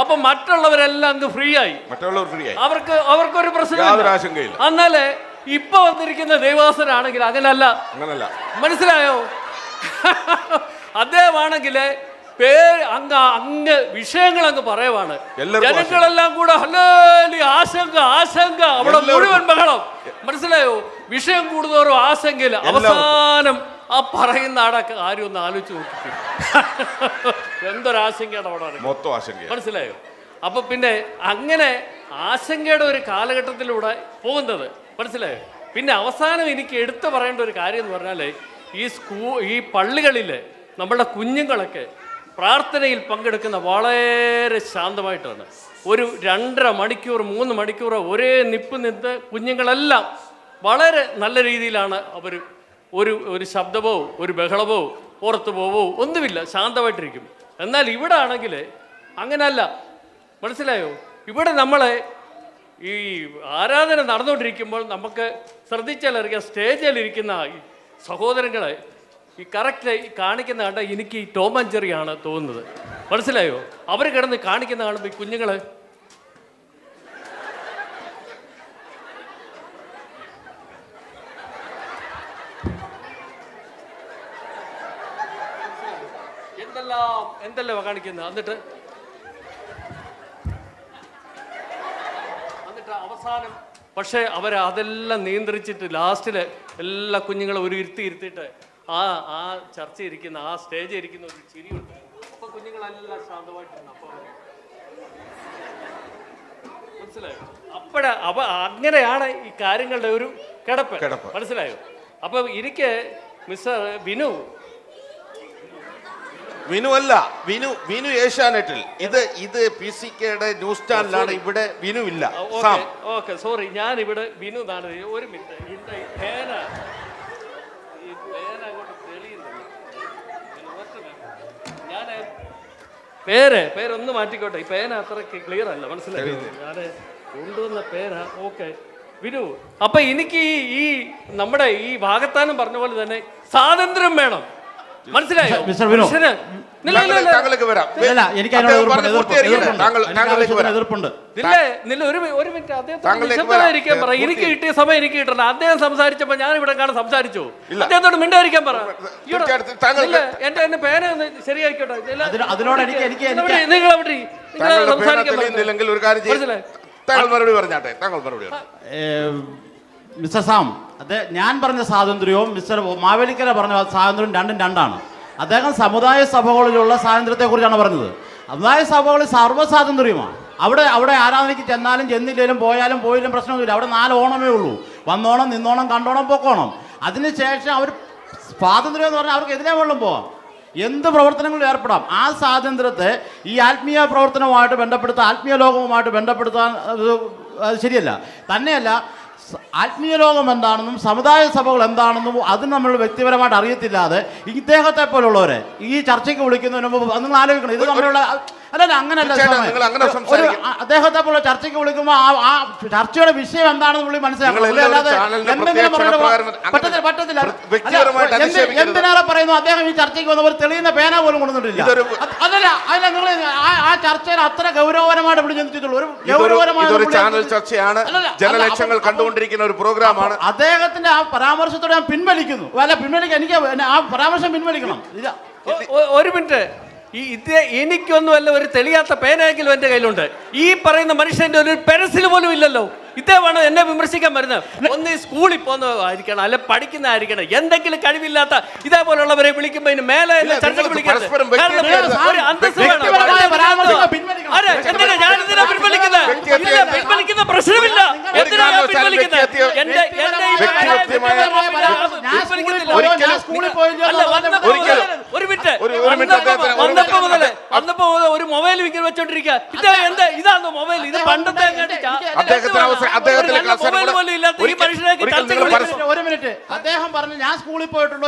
അപ്പൊ മറ്റുള്ളവരെല്ലാം അങ്ങ് ഫ്രീ ആയി. അവർക്കൊരു പ്രശ്നമില്ല. എന്നാലേ ഇപ്പൊ വന്നിരിക്കുന്ന ദേവദാസനാണെങ്കിൽ അങ്ങനല്ല. മനസ്സിലായോ? അദ്ദേഹമാണെങ്കിൽ പേര് അങ്ങ് വിഷയങ്ങൾ അങ്ങ് പറയുവാണ്. ജനങ്ങളെല്ലാം കൂടെ ഹല്ലേലൂയ ആശങ്ക അവിടെ മുഴുവൻ ബഹളം. മനസ്സിലായോ? വിഷയം കൂടുതോറും ആശങ്കയില്ല. അവസാനം ആ പറയുന്ന ആടൊക്കെ ആരും ഒന്ന് ആലോചിച്ച് നോക്കി എന്തൊരാശങ്കയാണ് അവിടെ. മനസ്സിലായോ? അപ്പൊ പിന്നെ അങ്ങനെ ആശങ്കയുടെ ഒരു കാലഘട്ടത്തിലൂടെ പോകുന്നത്. മനസ്സിലായോ? പിന്നെ അവസാനം എനിക്ക് എടുത്തു പറയേണ്ട ഒരു കാര്യം എന്ന് പറഞ്ഞാൽ ഈ പള്ളികളിൽ നമ്മളുടെ കുഞ്ഞുങ്ങളൊക്കെ പ്രാർത്ഥനയിൽ പങ്കെടുക്കുന്ന വളരെ ശാന്തമായിട്ടാണ്. ഒരു 2.5 മണിക്കൂർ 3 മണിക്കൂർ ഒരേ നിപ്പ് നിന്ന് കുഞ്ഞുങ്ങളെല്ലാം വളരെ നല്ല രീതിയിലാണ് അവർ. ഒരു ശബ്ദമോ ഒരു ബഹളമോ പുറത്തു പോവോ ഒന്നുമില്ല, ശാന്തമായിട്ടിരിക്കും. എന്നാൽ ഇവിടെ ആണെങ്കിൽ അങ്ങനല്ല, മനസ്സിലായോ? ഇവിടെ നമ്മളെ ഈ ആരാധന നടന്നുകൊണ്ടിരിക്കുമ്പോൾ നമുക്ക് ശ്രദ്ധിച്ചാലറിയാം, സ്റ്റേജിലിരിക്കുന്ന ഈ സഹോദരങ്ങളെ ഈ കറക്റ്റ് കാണിക്കുന്ന കണ്ട എനിക്ക് ഈ ടോം ആൻഡ് ജെറിയാണ് തോന്നുന്നത്, മനസ്സിലായോ? അവർ കിടന്ന് കാണിക്കുന്ന കാണുമ്പോൾ ഈ കുഞ്ഞുങ്ങളെ എന്തെല്ലാം കാണിക്കുന്നത്. എന്നിട്ട് അവസാനം പക്ഷേ അതെല്ലാം നിയന്ത്രിച്ചിട്ട് ലാസ്റ്റിൽ എല്ലാ കുഞ്ഞുങ്ങളും ഒരു ഇരുത്തിയിട്ട് ആ ചർച്ച ഇരിക്കുന്ന ആ സ്റ്റേജിൽ ഇരിക്കുന്ന ഒരു ചിരിയുണ്ട്. അപ്പൊ കുഞ്ഞുങ്ങളെല്ലാം ശാന്തമായിട്ടിരുന്നു. അപ്പൊ മനസ്സിലായോ? അങ്ങനെയാണ് ഈ കാര്യങ്ങളുടെ ഒരു കിടപ്പ്, മനസ്സിലായോ? അപ്പൊ എനിക്ക് മിസ്റ്റർ വിനു അല്ല, വിനു ഏഷ്യാനെറ്റിൽ. ഇത് PCKയുടെ ന്യൂസ് ചാനലാണ്. ഇവിടെ വിനു ഇല്ല. ഓക്കെ, സോറി, ഞാൻ ഇവിടെ വിനു എന്നാണ്. ഒരു മിനിറ്റ്, ഈ പേന അങ്ങോട്ട് തെളിയുന്നില്ല. ഞാൻ പേരൊന്ന് മാറ്റിക്കോട്ടെ. ഈ പേന അത്രയ്ക്ക് ക്ലിയർ അല്ല, മനസ്സിലായോ? ഞാൻ കൊണ്ടുവന്ന പേന. ഓക്കെ വിനു, അപ്പൊ എനിക്ക് ഈ നമ്മുടെ ഈ ഭാഗത്താനും പറഞ്ഞ പോലെ തന്നെ സ്വാതന്ത്ര്യം വേണം, മനസ്സിലായോ? മിസ്റ്റർ വിനു, താങ്കളേക്ക് വരാം. എനിക്ക് എതിർപ്പുണ്ട്. ഒരു മിനിറ്റ്, അദ്ദേഹത്തോട് പറ. എനിക്ക് കിട്ടിയ സമയം എനിക്ക് കിട്ടണം. അദ്ദേഹം സംസാരിച്ചപ്പോ ഞാൻ ഇവിടെ കാണാൻ സംസാരിച്ചു. അദ്ദേഹത്തോട് മിണ്ടായിരിക്കാൻ പറ. എന്റെ പേന ഒന്ന് ശരിയായിക്കോട്ടെ. അതിനോട് നിങ്ങൾ അവിടെ സംസാരിക്കാൻ മിസ്റ്റർ സാം, ഞാൻ പറഞ്ഞ സ്വാതന്ത്ര്യവും മിസ്റ്റർ മാവേലിക്കര പറഞ്ഞ സ്വാതന്ത്ര്യവും രണ്ടും രണ്ടാണ്. അദ്ദേഹം സമുദായ സഭകളിലുള്ള സ്വാതന്ത്ര്യത്തെക്കുറിച്ചാണ് പറഞ്ഞത്. സമുദായ സഭകളിൽ സർവ്വസ്വാതന്ത്ര്യമാണ്. അവിടെ ആരാധനയ്ക്ക് ചെന്നാലും ചെന്നില്ലേലും പോയാലും പോയില്ലും പ്രശ്നമൊന്നുമില്ല. അവിടെ 4 ഓണമേ ഉള്ളൂ. വന്നോണം, നിന്നോണം, കണ്ടോണം, പൊക്കോണം. അതിനുശേഷം അവർ സ്വാതന്ത്ര്യം എന്ന് പറഞ്ഞാൽ അവർക്ക് എതിരെ വെള്ളം പോവാം, എന്ത് പ്രവർത്തനങ്ങളിൽ ഏർപ്പെടാം. ആ സ്വാതന്ത്ര്യത്തെ ഈ ആത്മീയ പ്രവർത്തനവുമായിട്ട് ബന്ധപ്പെടുത്താൻ, ആത്മീയ ലോകവുമായിട്ട് ബന്ധപ്പെടുത്താൻ അത് ശരിയല്ല. തന്നെയല്ല, ആത്മീയ ലോകം എന്താണെന്നും സമുദായ സഭകൾ എന്താണെന്നും അത് നമ്മൾ വ്യക്തിപരമായിട്ട് അറിയത്തില്ലാതെ ഇദ്ദേഹത്തെ പോലുള്ളവരെ ഈ ചർച്ചയ്ക്ക് വിളിക്കുന്നതിന് മുമ്പ് നിങ്ങൾ ആലോചിക്കണം. ഇത് നമ്മളുള്ള അല്ലല്ല, അങ്ങനല്ല. അദ്ദേഹത്തെ പോലെ ചർച്ചയ്ക്ക് വിളിക്കുമ്പോൾ ആ ചർച്ചയുടെ വിഷയം എന്താണെന്ന് പുള്ളി മനസ്സിലാക്കണം. പറ്റത്തില്ല. എന്തിനേറെ പറയുന്നു, അദ്ദേഹം ഈ ചർച്ചയ്ക്ക് വന്നപ്പോൾ തെളിയുന്ന പേന പോലും കൊണ്ടുവന്നിട്ടില്ല. അതല്ല, നിങ്ങൾ ആ ചർച്ചയിൽ അത്ര ഗൗരവപരമായിട്ട് ഇവിടെ ചിന്തിച്ചിട്ടുള്ളൂ. ഒരു ഗൗരവപരമായ ചാനൽ ചർച്ചയാണ്, ജനലക്ഷങ്ങൾ കണ്ടുകൊണ്ടിരിക്കുന്ന ഒരു പ്രോഗ്രാമാണ്. അദ്ദേഹത്തിന്റെ ആ പരാമർശത്തോടെ ഞാൻ പിൻവലിക്കുന്നു. എനിക്ക് ആ പരാമർശം പിൻവലിക്കണം. ഒരു മിനിറ്റ്, എനിക്കൊന്നുമല്ല, ഒരു തെളിയാത്ത പേനയെങ്കിലും എൻ്റെ കയ്യിലുണ്ട്. ഈ പറയുന്ന മനുഷ്യൻ്റെ ഒരു പെൻസിൽ പോലും ഇല്ലല്ലോ. ഇതേവാണ് എന്നെ വിമർശിക്കാൻ വരുന്നത്. ഒന്ന് സ്കൂളിൽ പോകുന്നതായിരിക്കണം, അല്ലെ പഠിക്കുന്നതായിരിക്കണം. എന്തെങ്കിലും കഴിവില്ലാത്ത ഇതേപോലുള്ളവരെ വിളിക്കുമ്പോൾ ഇതിന് മേലെ ചർച്ചയ്ക്ക് വിളിക്കുന്നത് പിൻവലിക്കുന്ന പ്രശ്നമില്ല. എന്തിനാണ് പിൻവലിക്കുന്നത്? ഒരു മിനിറ്റ്, വന്നപ്പോ മുതൽ ഒരു മൊബൈൽ ഇങ്ങനെ വെച്ചോണ്ടിരിക്കുക. ഇതാണോ മൊബൈൽ? ഇത് പണ്ടത്തെ ഒരു മിനിറ്റ്, അദ്ദേഹം പറഞ്ഞു ഞാൻ സ്കൂളിൽ പോയിട്ടുള്ളൂ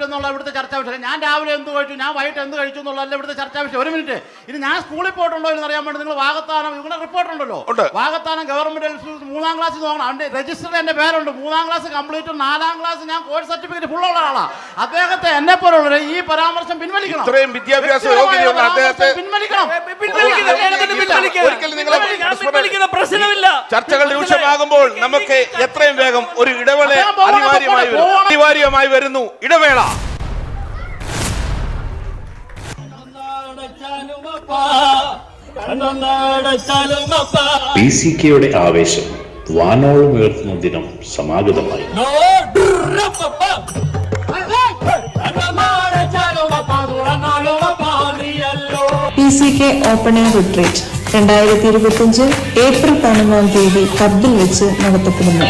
എന്നുള്ള ഇവിടുത്തെ ചർച്ചാ വിഷയം. ഞാൻ രാവിലെ എന്ത് കഴിച്ചു, ഞാൻ വൈകിട്ട് എന്ത് കഴിച്ചു എന്നുള്ളതല്ല ഇവിടുത്തെ ചർച്ചാ വിഷയം. ഒരു മിനിറ്റ്, ഇത് ഞാൻ സ്കൂളിൽ പോയിട്ടുണ്ടോ എന്ന് അറിയാൻ വേണ്ടി നിങ്ങൾ വാകത്താനം ഇവിടെ റിപ്പോർട്ട് ഉണ്ടല്ലോ, വാകത്താനം ഗവൺമെന്റ് 3ാം ക്ലാസ് നോക്കണം. അതിന്റെ രജിസ്റ്ററിൽ എന്റെ പേരുണ്ട്. 3ാം ക്ലാസ് കംപ്ലീറ്റ്, 4ാം ക്ലാസ് ഞാൻ കോഴ്സ് സർട്ടിഫിക്കറ്റ് ഫുൾ ഉള്ള ആളാണ്. അദ്ദേഹത്തെ എന്നെ പോലുള്ളവരെ ഈ പരാമർശം പിൻവലിക്കണം. ഇത്രയും വിദ്യാഭ്യാസ യോഗ്യതയുള്ള അദ്ദേഹത്തെ ചർച്ചകൾ രൂക്ഷമാകുമ്പോൾ നമുക്ക് എത്രയും വേഗം ഒരു ഇടവേള അനിവാര്യമായി വരുന്നു. ഇടവേള. PCKയുടെ ആവേശം വാനോളം ഉയർത്തുന്ന ദിനം സമാഗതമായി. PCK open air retreat 2025 April 11-ാം തീയതി കബ്ബിൽ വെച്ച് നടത്തപ്പെടുന്നു.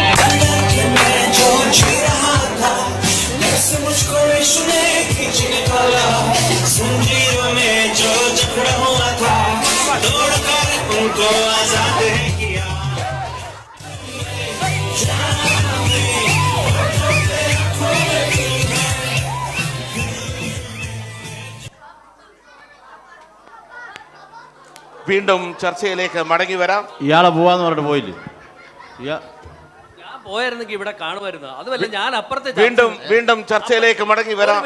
വീണ്ടും ചർച്ചയിലേക്ക് മടങ്ങി വരാം. ഇയാളെ പോവാന്ന് പറഞ്ഞിട്ട് പോയില്ലേ? ഞാൻ പോയായിരുന്നെങ്കിൽ ഇവിടെ കാണുമായിരുന്നു. അതുമല്ല, ഞാൻ അപ്പുറത്തെ വീണ്ടും ചർച്ചയിലേക്ക് മടങ്ങി വരാം.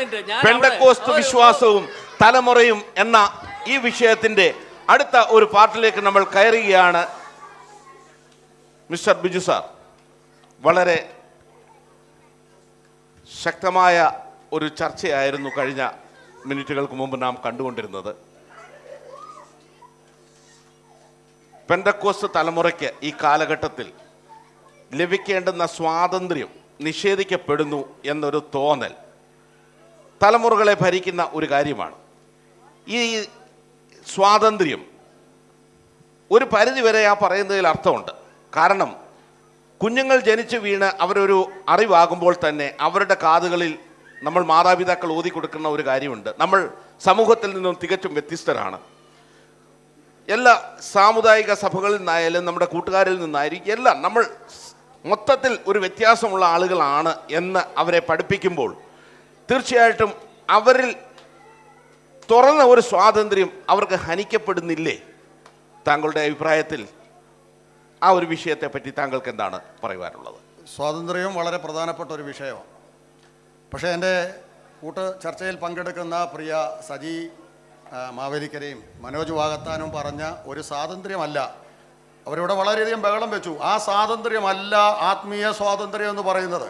പെന്തക്കോസ്ത് വിശ്വാസവും തലമുറയും എന്ന ഈ വിഷയത്തിന്റെ അടുത്ത ഒരു പാർട്ടിലേക്ക് നമ്മൾ കയറുകയാണ്. മിസ്റ്റർ ബിജു സാർ, വളരെ ശക്തമായ ഒരു ചർച്ചയായിരുന്നു കഴിഞ്ഞ മിനിറ്റുകൾക്ക് മുമ്പ് നാം കണ്ടുകൊണ്ടിരുന്നത്. പെന്തക്കോസ്ത് തലമുറയ്ക്ക് ഈ കാലഘട്ടത്തിൽ ലഭിക്കേണ്ടുന്ന സ്വാതന്ത്ര്യം നിഷേധിക്കപ്പെടുന്നു എന്നൊരു തോന്നൽ തലമുറകളെ ഭരിക്കുന്ന ഒരു കാര്യമാണ്. ഈ സ്വാതന്ത്ര്യം ഒരു പരിധിവരെ ആ പറയുന്നതിൽ അർത്ഥമുണ്ട്. കാരണം കുഞ്ഞുങ്ങൾ ജനിച്ചു വീണ് അവരൊരു അറിവാകുമ്പോൾ തന്നെ അവരുടെ കാതുകളിൽ നമ്മൾ മാതാപിതാക്കൾ ഓതി കൊടുക്കുന്ന ഒരു കാര്യമുണ്ട്. നമ്മൾ സമൂഹത്തിൽ നിന്നും തികച്ചും വ്യത്യസ്തരാണ്. എല്ലാ സാമുദായിക സഭകളിൽ നിന്നായാലും നമ്മുടെ കൂട്ടുകാരിൽ നിന്നായിരിക്കും എല്ലാം നമ്മൾ മൊത്തത്തിൽ ഒരു വ്യത്യാസമുള്ള ആളുകളാണ് എന്ന് അവരെ പഠിപ്പിക്കുമ്പോൾ തീർച്ചയായിട്ടും അവരിൽ തുറന്ന ഒരു സ്വാതന്ത്ര്യം അവർക്ക് ഹനിക്കപ്പെടുന്നില്ലേ? താങ്കളുടെ അഭിപ്രായത്തിൽ ആ ഒരു വിഷയത്തെ പറ്റി താങ്കൾക്ക് എന്താണ് പറയുവാനുള്ളത്? സ്വാതന്ത്ര്യവും വളരെ പ്രധാനപ്പെട്ട ഒരു വിഷയമാണ്. പക്ഷേ എൻ്റെ ചർച്ചയിൽ പങ്കെടുക്കുന്ന പ്രിയ സജി മാവേലിക്കരയും മനോജ് വാകത്താനും പറഞ്ഞ ഒരു സ്വാതന്ത്ര്യമല്ല, അവരിവിടെ വളരെയധികം ബഹളം വെച്ചു. ആ സ്വാതന്ത്ര്യമല്ല ആത്മീയ സ്വാതന്ത്ര്യം എന്ന് പറയുന്നത്.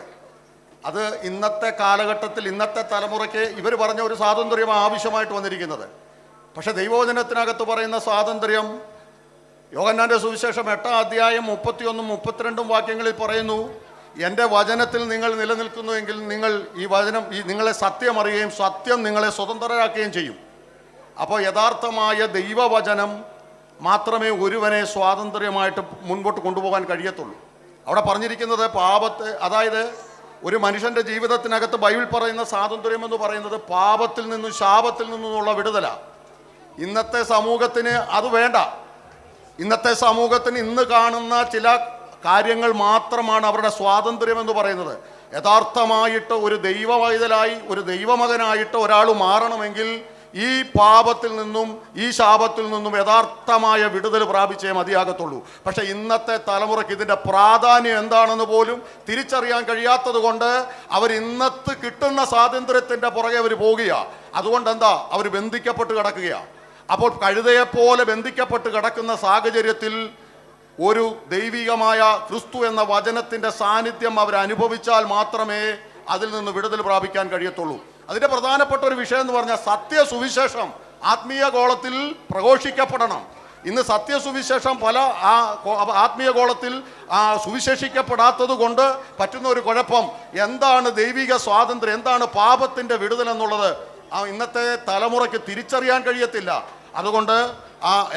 അത് ഇന്നത്തെ കാലഘട്ടത്തിൽ ഇന്നത്തെ തലമുറയ്ക്ക് ഇവർ പറഞ്ഞ ഒരു സ്വാതന്ത്ര്യം ആവശ്യമായിട്ട് വന്നിരിക്കുന്നത്. പക്ഷേ ദൈവവചനത്തിനകത്ത് പറയുന്ന സ്വാതന്ത്ര്യം യോഹന്നാൻ്റെ സുവിശേഷം 8-ാം അധ്യായം 31, 32 വാക്യങ്ങളിൽ പറയുന്നു, എൻ്റെ വചനത്തിൽ നിങ്ങൾ നിലനിൽക്കുന്നുവെങ്കിൽ നിങ്ങൾ നിങ്ങളെ സത്യം അറിയുകയും സത്യം നിങ്ങളെ സ്വതന്ത്രരാക്കുകയും ചെയ്യും. അപ്പോൾ യഥാർത്ഥമായ ദൈവവചനം മാത്രമേ ഒരുവനെ സ്വാതന്ത്ര്യമായിട്ട് മുൻപോട്ട് കൊണ്ടുപോകാൻ കഴിയത്തുള്ളൂ. അവിടെ പറഞ്ഞിരിക്കുന്നത് പാപത്തെ, അതായത് ഒരു മനുഷ്യൻ്റെ ജീവിതത്തിനകത്ത് ബൈബിൾ പറയുന്ന സ്വാതന്ത്ര്യം എന്ന് പറയുന്നത് പാപത്തിൽ നിന്നും ശാപത്തിൽ നിന്നുമുള്ള വിടുതലാണ്. ഇന്നത്തെ സമൂഹത്തിന് അത് വേണ്ട. ഇന്നത്തെ സമൂഹത്തിന് ഇന്ന് കാണുന്ന ചില കാര്യങ്ങൾ മാത്രമാണ് അവരുടെ സ്വാതന്ത്ര്യം എന്ന് പറയുന്നത്. യഥാർത്ഥമായിട്ട് ഒരു ദൈവവൈതലായി ഒരു ദൈവമകനായിട്ട് ഒരാൾ മാറണമെങ്കിൽ ഈ പാപത്തിൽ നിന്നും ഈ ശാപത്തിൽ നിന്നും യഥാർത്ഥമായ വിടുതൽ പ്രാപിച്ചേ മതിയാകത്തുള്ളൂ. പക്ഷെ ഇന്നത്തെ തലമുറയ്ക്ക് ഇതിൻ്റെ പ്രാധാന്യം എന്താണെന്ന് പോലും തിരിച്ചറിയാൻ കഴിയാത്തത് കൊണ്ട് അവർ ഇന്നത്തെ കിട്ടുന്ന സ്വാതന്ത്ര്യത്തിൻ്റെ പുറകെ അവർ പോകുകയാണ്. അതുകൊണ്ട് എന്താ, അവർ ബന്ധിക്കപ്പെട്ട് കിടക്കുകയാണ്. അപ്പോൾ കഴുതയെപ്പോലെ ബന്ധിക്കപ്പെട്ട് കിടക്കുന്ന സാഹചര്യത്തിൽ ഒരു ദൈവികമായ ക്രിസ്തു എന്ന വചനത്തിൻ്റെ സാന്നിധ്യം അവർ അനുഭവിച്ചാൽ മാത്രമേ അതിൽ നിന്ന് വിടുതൽ പ്രാപിക്കാൻ കഴിയത്തുള്ളൂ. അതിൻ്റെ പ്രധാനപ്പെട്ട ഒരു വിഷയം എന്ന് പറഞ്ഞാൽ സത്യസുവിശേഷം ആത്മീയ ഗോളത്തിൽ പ്രഘോഷിക്കപ്പെടണം. ഇന്ന് സത്യസുവിശേഷം പല ആത്മീയ ഗോളത്തിൽ സുവിശേഷിക്കപ്പെടാത്തത് കൊണ്ട് പറ്റുന്ന ഒരു കുഴപ്പം, എന്താണ് ദൈവിക സ്വാതന്ത്ര്യം, എന്താണ് പാപത്തിൻ്റെ വിടുതൽ എന്നുള്ളത് ഇന്നത്തെ തലമുറയ്ക്ക് തിരിച്ചറിയാൻ കഴിയത്തില്ല. അതുകൊണ്ട്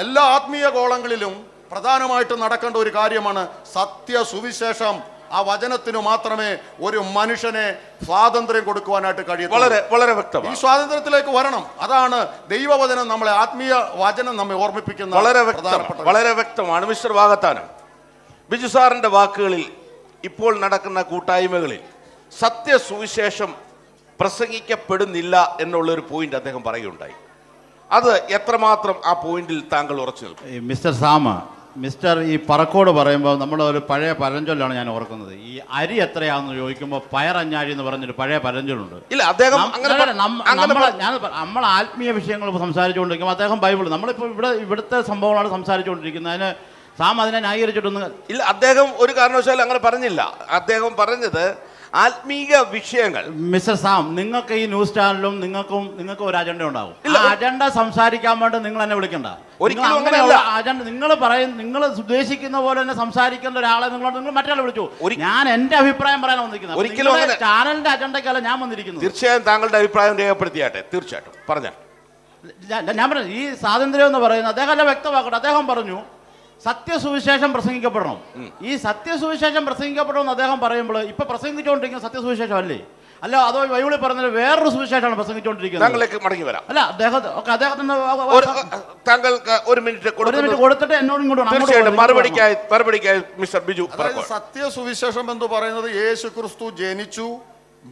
എല്ലാ ആത്മീയ ഗോളങ്ങളിലും പ്രധാനമായിട്ട് നടക്കേണ്ട ഒരു കാര്യമാണ് സത്യസുവിശേഷം. ആ വചനത്തിന് മാത്രമേ ഒരു മനുഷ്യനെ സ്വാതന്ത്ര്യം കൊടുക്കുവാനായിട്ട് കഴിയത്തുള്ളൂ. വളരെ വ്യക്തം. ഈ സ്വാതന്ത്ര്യത്തിലേക്ക് വരണം. അതാണ് ദൈവവചനം നമ്മളെ, ആത്മീയ വചനം നമ്മെ ഓർമ്മിപ്പിക്കുന്ന വളരെ വ്യക്തമാണ്. മിസ്റ്റർ വാകത്താനം, ബിജു സാറിന്റെ വാക്കുകളിൽ ഇപ്പോൾ നടക്കുന്ന കൂട്ടായ്മകളിൽ സത്യസുവിശേഷം പ്രസംഗിക്കപ്പെടുന്നില്ല എന്നുള്ളൊരു പോയിന്റ് അദ്ദേഹം പറയുകയുണ്ടായി. അത് എത്രമാത്രം ആ പോയിന്റിൽ താങ്കൾ ഉറച്ചു നിൽക്കും? മിസ്റ്റർ സാമ, മിസ്റ്റർ ഈ പറക്കോട് പറയുമ്പോൾ നമ്മൾ ഒരു പഴയ പഴഞ്ചൊല്ലാണ് ഞാൻ ഓർക്കുന്നത്. ഈ അരി എത്രയാണെന്ന് ചോദിക്കുമ്പോൾ പയറഞ്ഞാഴി എന്ന് പറഞ്ഞൊരു പഴയ പഴഞ്ചൊല്ലുണ്ട്. ഇല്ല, അദ്ദേഹം നമ്മൾ ആത്മീയ വിഷയങ്ങൾ സംസാരിച്ചുകൊണ്ടിരിക്കുമ്പോൾ അദ്ദേഹം ബൈബിൾ, നമ്മളിപ്പോൾ ഇവിടുത്തെ സംഭവങ്ങളാണ് സംസാരിച്ചുകൊണ്ടിരിക്കുന്നത്. അതിന് സാം അതിനെ ന്യായീകരിച്ചിട്ടൊന്നും ഇല്ല. അദ്ദേഹം ഒരു കാരണവശാലും അങ്ങനെ പറഞ്ഞില്ല. അദ്ദേഹം പറഞ്ഞത് ആത്മീക വിഷയങ്ങൾ. മിസ്റ്റർ സാം, നിങ്ങൾക്ക് ഈ ന്യൂസ് ചാനലും നിങ്ങൾക്ക് ഒരു അജണ്ട ഉണ്ടാവും. ആ അജണ്ട സംസാരിക്കാൻ വേണ്ടി നിങ്ങൾ എന്നെ വിളിക്കണ്ട. അജണ്ട നിങ്ങൾ ഉദ്ദേശിക്കുന്ന പോലെ തന്നെ സംസാരിക്കേണ്ട ഒരാളെ നിങ്ങൾ മറ്റൊരാളെ വിളിച്ചു. ഞാൻ എന്റെ അഭിപ്രായം പറയാൻ വന്നിരിക്കുന്നത്, ചാനലിന്റെ അജണ്ടക്കല്ല ഞാൻ വന്നിരിക്കുന്നത്. തീർച്ചയായും താങ്കളുടെ അഭിപ്രായം രേഖപ്പെടുത്തിയാട്ടെ. തീർച്ചയായിട്ടും പറഞ്ഞാൽ ഞാൻ പറഞ്ഞു ഈ സ്വാതന്ത്ര്യം എന്ന് പറയുന്നത് അദ്ദേഹം അല്ല വ്യക്തമാക്കട്ടെ. അദ്ദേഹം പറഞ്ഞു സത്യസുവിശേഷം പ്രസംഗിക്കപ്പെടണം. ഈ സത്യസുവിശേഷം പ്രസംഗിക്കപ്പെടണമെന്ന് അദ്ദേഹം പറയുമ്പോൾ ഇപ്പൊ പ്രസംഗിച്ചുകൊണ്ടിരിക്കുന്ന സത്യസുവിശേഷം അല്ലേ? അല്ല, അതോ ബൈബിളിൽ പറഞ്ഞത് വേറൊരു സുവിശേഷമാണ് പ്രസംഗിച്ചുകൊണ്ടിരിക്കുന്നത്? അല്ല, അദ്ദേഹത്തിന് താങ്കൾക്ക് ഒരു മിനിറ്റ് കൊടുത്തിട്ട് എന്നോട് ഇങ്ങോട്ട് മറുപടിക്കായി മിസ്റ്റർ ബിജു. സത്യസുവിശേഷം എന്ന് പറയുന്നത് യേശു ക്രിസ്തു ജനിച്ചു,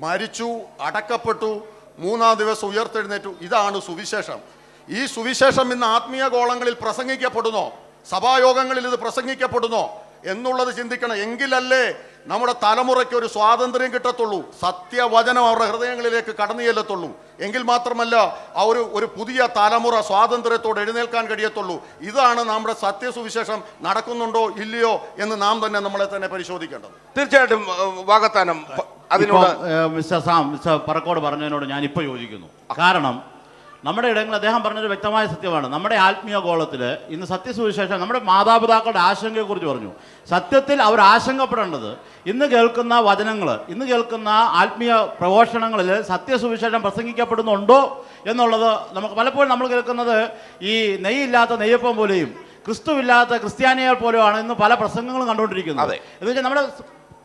മരിച്ചു, അടക്കപ്പെട്ടു, 3-ാം ദിവസം ഉയർത്തെഴുന്നേറ്റു. ഇതാണ് സുവിശേഷം. ഈ സുവിശേഷം ഇന്ന് ആത്മീയ ഗോളങ്ങളിൽ പ്രസംഗിക്കപ്പെടുന്നോ, സഭായോഗങ്ങളിൽ ഇത് പ്രസംഗിക്കപ്പെടുന്നോ എന്നുള്ളത് ചിന്തിക്കണം. എങ്കിലല്ലേ നമ്മുടെ തലമുറയ്ക്ക് ഒരു സ്വാതന്ത്ര്യം കിട്ടത്തുള്ളൂ, സത്യവചനം അവരുടെ ഹൃദയങ്ങളിലേക്ക് കടന്നു ചെല്ലത്തുള്ളൂ. എങ്കിൽ മാത്രമല്ല ഒരു പുതിയ തലമുറ സ്വാതന്ത്ര്യത്തോടെ എഴുന്നേൽക്കാൻ കഴിയത്തുള്ളൂ. ഇതാണ് നമ്മുടെ സത്യസുവിശേഷം നടക്കുന്നുണ്ടോ ഇല്ലയോ എന്ന് നാം തന്നെ നമ്മളെ തന്നെ പരിശോധിക്കേണ്ടത്. തീർച്ചയായിട്ടും വാകത്താനം അതിനോട് മിസ്റ്റർ പറക്കോട് പറഞ്ഞതിനോട് ഞാൻ ഇപ്പോൾ യോജിക്കുന്നു. കാരണം നമ്മുടെ ഇടങ്ങളിൽ അദ്ദേഹം പറഞ്ഞൊരു വ്യക്തമായ സത്യമാണ്. നമ്മുടെ ആത്മീയ ഗോളത്തിൽ ഇന്ന് സത്യസുവിശേഷം നമ്മുടെ മാതാപിതാക്കളുടെ ആശങ്കയെക്കുറിച്ച് പറഞ്ഞു. സത്യത്തിൽ അവർ ആശങ്കപ്പെടേണ്ടത് ഇന്ന് കേൾക്കുന്ന വചനങ്ങൾ, ഇന്ന് കേൾക്കുന്ന ആത്മീയ പ്രഘോഷണങ്ങളിൽ സത്യസുവിശേഷം പ്രസംഗിക്കപ്പെടുന്നുണ്ടോ എന്നുള്ളത്. നമുക്ക് പലപ്പോഴും നമ്മൾ കേൾക്കുന്നത് ഈ നെയ്യില്ലാത്ത നെയ്യപ്പം പോലെയും ക്രിസ്തുവില്ലാത്ത ക്രിസ്ത്യാനികൾ പോലെയാണ് ഇന്ന് പല പ്രസംഗങ്ങളും കണ്ടുകൊണ്ടിരിക്കുന്നത്. എന്ന് വെച്ചാൽ നമ്മുടെ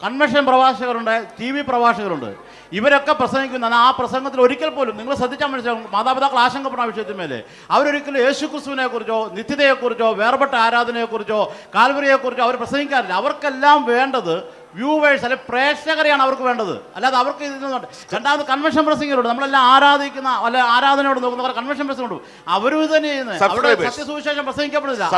കൺവെൻഷൻ പ്രഭാഷകരുണ്ട്, TV പ്രഭാഷകരുണ്ട്, ഇവരൊക്കെ പ്രസംഗിക്കുന്ന ആ പ്രസംഗത്തിൽ ഒരിക്കൽ പോലും നിങ്ങൾ ശ്രദ്ധിച്ചാൽ മനസ്സിലാവും മാതാപിതാക്കൾ ആശങ്കപ്പെടുന്ന വിഷയത്തിന്മേലെ അവരൊരിക്കലും യേശു ക്രിസ്തുവിനെക്കുറിച്ചോ നിത്യതയെക്കുറിച്ചോ വേർപെട്ട ആരാധനയെക്കുറിച്ചോ കാൽവരിയെക്കുറിച്ചോ അവർ പ്രസംഗിക്കാറില്ല. അവർക്കെല്ലാം വേണ്ടത് വ്യൂവേഴ്സ് അല്ലെ പ്രേക്ഷകരെയാണ് അവർക്ക് വേണ്ടത്. അല്ലാതെ അവർക്ക് ഇതിനൊന്നും. രണ്ടാമത് കൺവെൻഷൻ പ്രസംഗികളുണ്ട്, നമ്മളെല്ലാം ആരാധിക്കുന്ന അല്ലെ ആരാധനയോട് നോക്കുന്നവർ കൺവെൻഷൻ പ്രസംഗമുണ്ട്, അവരും ഇത് തന്നെ ചെയ്യുന്നത്. അവിടെ സത്യസുവിശേഷം പ്രസംഗിക്കപ്പെടുന്നില്ല.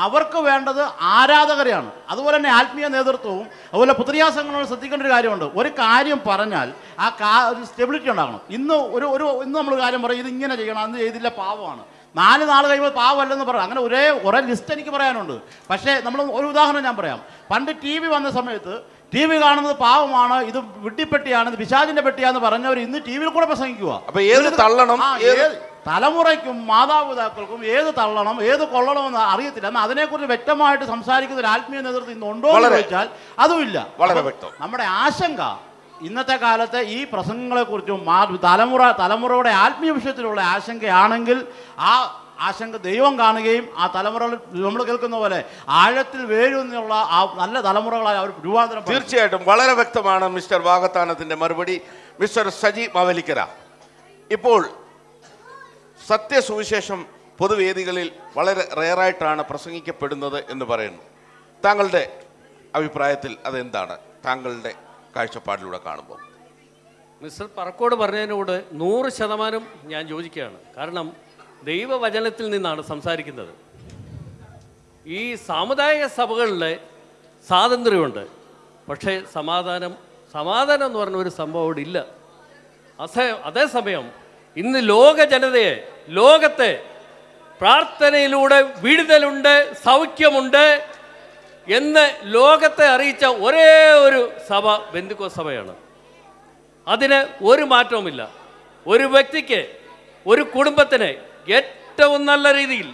അവർക്ക് വേണ്ടത് ആരാധകരെയാണ്. അതുപോലെ തന്നെ ആത്മീയ നേതൃത്വവും അതുപോലെ പുത്രിയാസങ്ങളോട് ശ്രദ്ധിക്കേണ്ട ഒരു കാര്യമുണ്ട്. ഒരു കാര്യം പറഞ്ഞാൽ ഒരു സ്റ്റെബിലിറ്റി ഉണ്ടാകണം. ഇന്ന് നമ്മൾ കാര്യം പറയും, ഇത് ഇങ്ങനെ ചെയ്യണം, അന്ന് ചെയ്തില്ല പാവമാണ്, 4 നാൾ കഴിയുമ്പോൾ പാവമല്ലെന്ന് പറയാം. അങ്ങനെ കുറേ ലിസ്റ്റ് എനിക്ക് പറയാനുണ്ട്. പക്ഷേ നമ്മൾ ഒരു ഉദാഹരണം ഞാൻ പറയാം. പണ്ട് TV വന്ന സമയത്ത് TV കാണുന്നത് പാവമാണ്, ഇത് വിഡ്ഢിപ്പെട്ടിയാണ്, ഇത് പിശാചിന്റെ പെട്ടിയാന്ന് പറഞ്ഞവർ ഇന്ന് TV കൂടെ പ്രസംഗിക്കുക. തലമുറയ്ക്കും മാതാപിതാക്കൾക്കും ഏത് തള്ളണം ഏത് കൊള്ളണമെന്ന് അറിയത്തില്ല. എന്നാൽ അതിനെക്കുറിച്ച് വ്യക്തമായിട്ട് സംസാരിക്കുന്ന ഒരു ആത്മീയ നേതൃത്വം ഇന്നുണ്ടോ എന്ന് ചോദിച്ചാൽ അതുമില്ല. നമ്മുടെ ആശങ്ക ഇന്നത്തെ കാലത്തെ ഈ പ്രസംഗങ്ങളെക്കുറിച്ചും തലമുറയുടെ ആത്മീയ വിഷയത്തിലുള്ള ആശങ്കയാണെങ്കിൽ ആ ആശങ്ക ദൈവം കാണുകയും ആ തലമുറകൾ നമ്മൾ കേൾക്കുന്ന പോലെ ആഴത്തിൽ വേരുന്നുള്ള ആ നല്ല തലമുറകളായി അവർ രൂപാന്തരം. തീർച്ചയായിട്ടും വളരെ വ്യക്തമാണ് മിസ്റ്റർ വാകത്താനത്തിന്റെ മറുപടി. മിസ്റ്റർ സജി മാവേലിക്കര, ഇപ്പോൾ സത്യസുവിശേഷം പൊതുവേദികളിൽ വളരെ റെയറായിട്ടാണ് പ്രസംഗിക്കപ്പെടുന്നത് എന്ന് പറയുന്നു. താങ്കളുടെ അഭിപ്രായത്തിൽ അതെന്താണ്? താങ്കളുടെ കാഴ്ചപ്പാടിലൂടെ കാണുമ്പോൾ മിസ്റ്റർ പറക്കോട് പറഞ്ഞതിനോട് 100% ഞാൻ യോജിക്കുകയാണ്. കാരണം ദൈവവചനത്തിൽ നിന്നാണ് സംസാരിക്കുന്നത്. ഈ സാമുദായിക സഭകളിൽ സ്വാതന്ത്ര്യമുണ്ട്, പക്ഷേ സമാധാനം എന്ന് പറഞ്ഞ ഒരു സംഭവം അവിടെ ഇല്ല. അതേസമയം ഇന്ന് ലോകത്തെ പ്രാർത്ഥനയിലൂടെ വിടുതലുണ്ട്, സൗഖ്യമുണ്ട് എന്ന് ലോകത്തെ അറിയിച്ച ഒരേ ഒരു സഭ പെന്തക്കോസ്ത് സഭയാണ്. അതിന് ഒരു മാറ്റവുമില്ല. ഒരു വ്യക്തിക്ക്, ഒരു കുടുംബത്തിന് ഏറ്റവും നല്ല രീതിയിൽ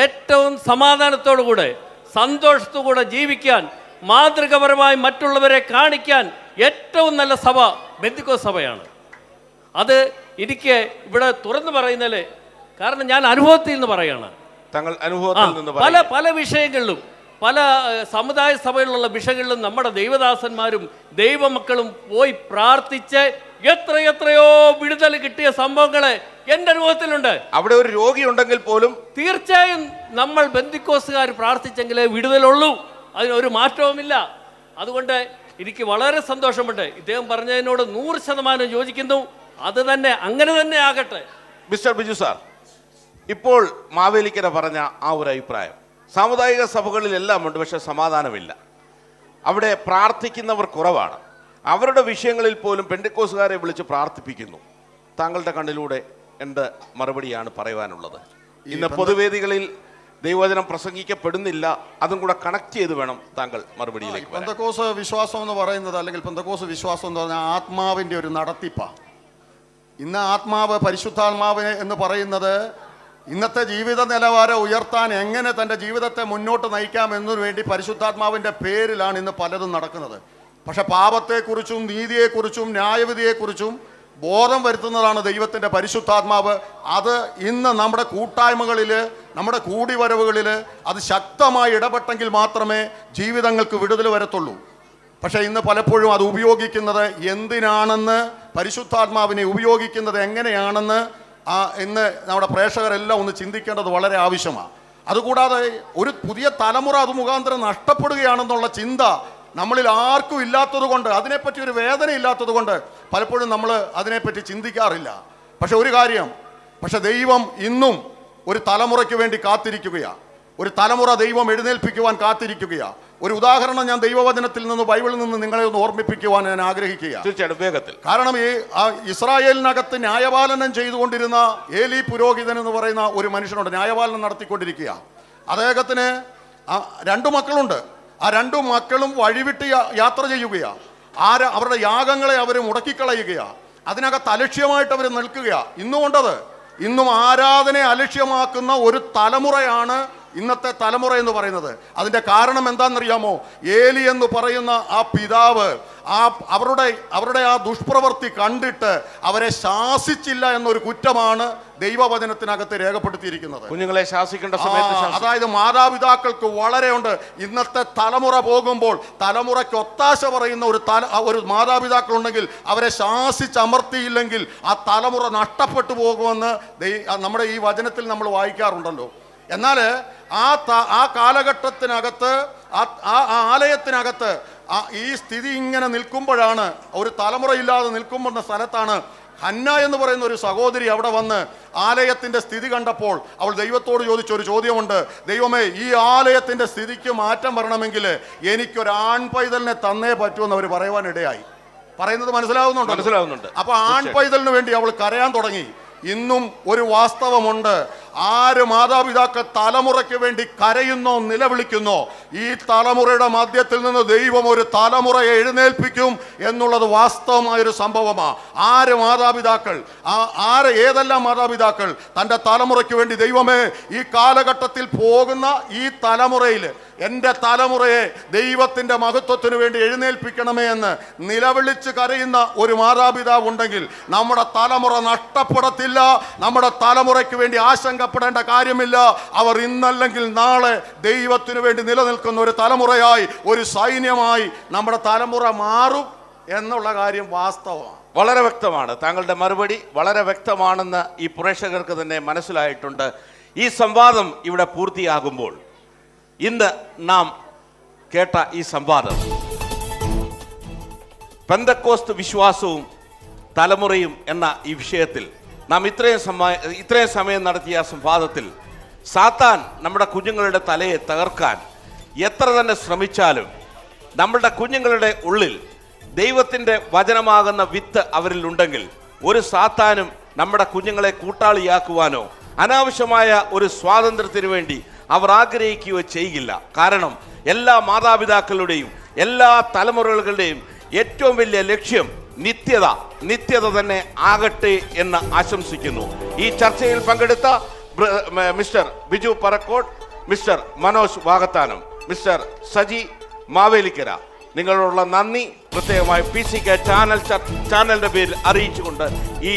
ഏറ്റവും സമാധാനത്തോടുകൂടെ സന്തോഷത്തോടുകൂടെ ജീവിക്കാൻ, മാതൃകപരമായി മറ്റുള്ളവരെ കാണിക്കാൻ ഏറ്റവും നല്ല സഭ പെന്തക്കോസ്ത് സഭയാണ്. അത് എനിക്ക് ഇവിടെ തുറന്നു പറയുന്നതിൽ കാരണം ഞാൻ അനുഭവത്തിൽ നിന്ന് പറയുകയാണ്. താങ്കൾ അനുഭവത്തിൽ നിന്ന് പല വിഷയങ്ങളിലും പല സമുദായ സഭയിലുള്ള വിഷയങ്ങളിലും നമ്മുടെ ദൈവദാസന്മാരും ദൈവമക്കളും പോയി പ്രാർത്ഥിച്ച് എത്രയോ വിടുതൽ കിട്ടിയ സംഭവങ്ങള് എൻ്റെ അനുഭവത്തിലുണ്ട്. അവിടെ ഒരു രോഗി ഉണ്ടെങ്കിൽ പോലും തീർച്ചയായും നമ്മൾ ബന്ധിക്കോസുകാർ പ്രാർത്ഥിച്ചെങ്കിലേ വിടുതലുള്ളൂ, അതിനൊരു മാറ്റവുമില്ല. അതുകൊണ്ട് എനിക്ക് വളരെ സന്തോഷമുണ്ട്. ഇദ്ദേഹം പറഞ്ഞതിനോട് 100% യോജിക്കുന്നു. അത് തന്നെ അങ്ങനെ തന്നെ ആകട്ടെ. മിസ്റ്റർ ബിജു സാർ, ഇപ്പോൾ മാവേലിക്കര പറഞ്ഞ ആ ഒരു അഭിപ്രായം സാമുദായിക സഭകളിലെല്ലാം ഉണ്ട്, പക്ഷെ സമാധാനമില്ല. അവിടെ പ്രാർത്ഥിക്കുന്നവർ കുറവാണ്. അവരുടെ വിഷയങ്ങളിൽ പോലും പെന്തക്കോസ്തുകാരെ വിളിച്ച് പ്രാർത്ഥിപ്പിക്കുന്നു. താങ്കളുടെ കണ്ണിലൂടെ എന്ത് മറുപടിയാണ് പറയുവാനുള്ളത്? ഇന്ന് പൊതുവേദികളിൽ ദൈവവചനം പ്രസംഗിക്കപ്പെടുന്നില്ല, അതും കൂടെ കണക്ട് ചെയ്ത് വേണം താങ്കൾ മറുപടിയിലേക്ക്. പെന്തക്കോസ്ത് വിശ്വാസം എന്ന് പറയുന്നത്, അല്ലെങ്കിൽ പെന്തക്കോസ്ത് വിശ്വാസം എന്ന് പറഞ്ഞാൽ ആത്മാവിൻ്റെ ഒരു നടത്തിപ്പാണ്. ഇന്ന് ആത്മാവ്, പരിശുദ്ധാത്മാവ് എന്ന് പറയുന്നത് ഇന്നത്തെ ജീവിത നിലവാരം ഉയർത്താൻ എങ്ങനെ തൻ്റെ ജീവിതത്തെ മുന്നോട്ട് നയിക്കാം എന്നതിനു വേണ്ടി പരിശുദ്ധാത്മാവിൻ്റെ പേരിലാണ് ഇന്ന് പലതും നടക്കുന്നത്. പക്ഷെ പാപത്തെക്കുറിച്ചും നീതിയെക്കുറിച്ചും ന്യായവിധിയെക്കുറിച്ചും ബോധം വരുത്തുന്നതാണ് ദൈവത്തിൻ്റെ പരിശുദ്ധാത്മാവ്. അത് ഇന്ന് നമ്മുടെ കൂട്ടായ്മകളിൽ, നമ്മുടെ കൂടിവരവുകളിൽ അത് ശക്തമായി ഇടപെട്ടെങ്കിൽ മാത്രമേ ജീവിതങ്ങൾക്ക് വിടുതൽ വരത്തുള്ളൂ. പക്ഷേ ഇന്ന് പലപ്പോഴും അത് ഉപയോഗിക്കുന്നത് എന്തിനാണെന്ന്, പരിശുദ്ധാത്മാവിനെ ഉപയോഗിക്കുന്നത് എങ്ങനെയാണെന്ന് ഇന്ന് നമ്മുടെ പ്രേക്ഷകരെല്ലാം ഒന്ന് ചിന്തിക്കേണ്ടത് വളരെ ആവശ്യമാണ്. അതുകൂടാതെ ഒരു പുതിയ തലമുറ അത് മുഖാന്തരം നഷ്ടപ്പെടുകയാണെന്നുള്ള ചിന്ത നമ്മളിൽ ആർക്കും ഇല്ലാത്തത് കൊണ്ട്, അതിനെപ്പറ്റി ഒരു വേദന ഇല്ലാത്തത് കൊണ്ട് പലപ്പോഴും നമ്മൾ അതിനെപ്പറ്റി ചിന്തിക്കാറില്ല. പക്ഷെ ഒരു കാര്യം, ദൈവം ഇന്നും ഒരു തലമുറയ്ക്ക് വേണ്ടി കാത്തിരിക്കുകയാണ്. ഒരു തലമുറ ദൈവം എഴുന്നേൽപ്പിക്കുവാൻ കാത്തിരിക്കുകയാണ്. ഒരു ഉദാഹരണം ഞാൻ ദൈവവചനത്തിൽ നിന്ന്, ബൈബിളിൽ നിന്ന് നിങ്ങളെ ഒന്ന് ഓർമ്മിപ്പിക്കുവാൻ ഞാൻ ആഗ്രഹിക്കുകയാണ്. തീർച്ചയായിട്ടും വേഗത്തിൽ. കാരണം ഈ ഇസ്രായേലിനകത്ത് ന്യായപാലനം ചെയ്തുകൊണ്ടിരുന്ന ഏലി പുരോഹിതൻ എന്ന് പറയുന്ന ഒരു മനുഷ്യനുണ്ട്, ന്യായപാലനം നടത്തിക്കൊണ്ടിരിക്കുക. അദ്ദേഹത്തിന് 2 മക്കളുണ്ട്. ആ 2 മക്കളും വഴിവിട്ട് യാത്ര ചെയ്യുകയാണ്. അവരുടെ യാഗങ്ങളെ അവർ മുടക്കിക്കളയുകയാണ്. അതിനകത്ത് അലക്ഷ്യമായിട്ട് അവർ നിൽക്കുകയാണ്. ഇന്നും ആരാധനയെ അലക്ഷ്യമാക്കുന്ന ഒരു തലമുറയാണ് ഇന്നത്തെ തലമുറ എന്ന് പറയുന്നത്. അതിൻ്റെ കാരണം എന്താണെന്നറിയാമോ? ഏലി എന്ന് പറയുന്ന ആ പിതാവ് അവരുടെ ആ ദുഷ്പ്രവൃത്തി കണ്ടിട്ട് അവരെ ശാസിച്ചില്ല എന്നൊരു കുറ്റമാണ് ദൈവവചനത്തിനകത്ത് രേഖപ്പെടുത്തിയിരിക്കുന്നത്. കുഞ്ഞുങ്ങളെ ശാസിക്കേണ്ട സമയത്ത് അതായത് മാതാപിതാക്കൾക്ക് വളരെ ഉണ്ട്. ഇന്നത്തെ തലമുറ പോകുമ്പോൾ തലമുറയ്ക്ക് ഒത്താശ പറയുന്ന ഒരു മാതാപിതാക്കളുണ്ടെങ്കിൽ അവരെ ശാസിച്ചമർത്തിയില്ലെങ്കിൽ ആ തലമുറ നഷ്ടപ്പെട്ടു പോകുമെന്ന് നമ്മുടെ ഈ വചനത്തിൽ നമ്മൾ വായിക്കാറുണ്ടല്ലോ. എന്നാൽ ആ കാലഘട്ടത്തിനകത്ത് ആ ആലയത്തിനകത്ത് ഈ സ്ഥിതി ഇങ്ങനെ നിൽക്കുമ്പോഴാണ്, ഒരു തലമുറയില്ലാതെ നിൽക്കുമ്പോഴുള്ള സ്ഥലത്താണ് ഹന്ന എന്ന് പറയുന്ന ഒരു സഹോദരി അവിടെ വന്ന് ആലയത്തിൻ്റെ സ്ഥിതി കണ്ടപ്പോൾ അവൾ ദൈവത്തോട് ചോദിച്ചൊരു ചോദ്യമുണ്ട്. ദൈവമേ, ഈ ആലയത്തിൻ്റെ സ്ഥിതിക്ക് മാറ്റം വരണമെങ്കിൽ എനിക്കൊരു ആൺപൈതലിനെ തന്നേ പറ്റുമെന്ന് അവർ പറയുവാനിടയായി. പറയുന്നത് മനസ്സിലാവുന്നുണ്ട്. അപ്പോൾ ആൺപൈതലിന് വേണ്ടി അവൾ കരയാൻ തുടങ്ങി. ഇന്നും ഒരു വാസ്തവമുണ്ട്. ആര് മാതാപിതാക്കൾ തലമുറയ്ക്ക് വേണ്ടി കരയുന്നോ നിലവിളിക്കുന്നോ, ഈ തലമുറയുടെ മധ്യത്തിൽ നിന്ന് ദൈവം ഒരു തലമുറയെ എഴുന്നേൽപ്പിക്കും എന്നുള്ളത് വാസ്തവമായൊരു സംഭവമാണ്. ഏതെല്ലാം മാതാപിതാക്കൾ തൻ്റെ തലമുറയ്ക്ക് വേണ്ടി ദൈവമേ ഈ കാലഘട്ടത്തിൽ പോകുന്ന ഈ തലമുറയിൽ എൻ്റെ തലമുറയെ ദൈവത്തിൻ്റെ മഹത്വത്തിന് വേണ്ടി എഴുന്നേൽപ്പിക്കണമേ എന്ന് നിലവിളിച്ച് കരയുന്ന ഒരു മാതാപിതാവ് ഉണ്ടെങ്കിൽ നമ്മുടെ തലമുറ നഷ്ടപ്പെടത്തില്ല. നമ്മുടെ തലമുറയ്ക്ക് വേണ്ടി ആശങ്കപ്പെടേണ്ട കാര്യമില്ല. അവർ ഇന്നല്ലെങ്കിൽ നാളെ ദൈവത്തിനു വേണ്ടി നിലനിൽക്കുന്ന ഒരു തലമുറയായി, ഒരു സൈന്യമായി നമ്മുടെ തലമുറ മാറും എന്നുള്ള കാര്യം വാസ്തവമാണ്. വളരെ വ്യക്തമാണ്. താങ്കളുടെ മറുപടി വളരെ വ്യക്തമാണെന്ന് ഈ പ്രേക്ഷകർക്ക് തന്നെ മനസ്സിലായിട്ടുണ്ട്. ഈ സംവാദം ഇവിടെ പൂർത്തിയാകുമ്പോൾ ഇന്ന് നാം കേട്ട ഈ സംവാദം പെന്തക്കോസ്ത് വിശ്വാസവും തലമുറയും എന്ന ഈ വിഷയത്തിൽ നാം ഇത്രയും സമയം നടത്തിയ സംവാദത്തിൽ സാത്താൻ നമ്മുടെ കുഞ്ഞുങ്ങളുടെ തലയെ തകർക്കാൻ എത്ര തന്നെ ശ്രമിച്ചാലും നമ്മുടെ കുഞ്ഞുങ്ങളുടെ ഉള്ളിൽ ദൈവത്തിൻ്റെ വചനമാകുന്ന വിത്ത് അവരിൽ ഉണ്ടെങ്കിൽ ഒരു സാത്താനും നമ്മുടെ കുഞ്ഞുങ്ങളെ കൂട്ടാളിയാക്കുവാനോ അനാവശ്യമായ ഒരു സ്വാതന്ത്ര്യത്തിന് വേണ്ടി അവർ ആഗ്രഹിക്കുകയോ ചെയ്യില്ല. കാരണം എല്ലാ മാതാപിതാക്കളുടെയും എല്ലാ തലമുറകളുടെയും ഏറ്റവും വലിയ ലക്ഷ്യം നിത്യത തന്നെ ആകട്ടെ എന്ന് ആശംസിക്കുന്നു. ഈ ചർച്ചയിൽ പങ്കെടുത്ത mister Biju Parakkode, mister Manoj Vakathanam, mister Saji Mavelikkara, നിങ്ങളോടുള്ള നന്ദി പ്രത്യേകമായി PCK ചാനലിന്റെ പേരിൽ അറിയിച്ചുകൊണ്ട് ഈ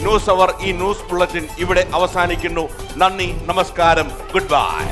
ന്യൂസ് ബുള്ളറ്റിൻ ഇവിടെ അവസാനിക്കുന്നു. നന്ദി, നമസ്കാരം, ഗുഡ് ബൈ.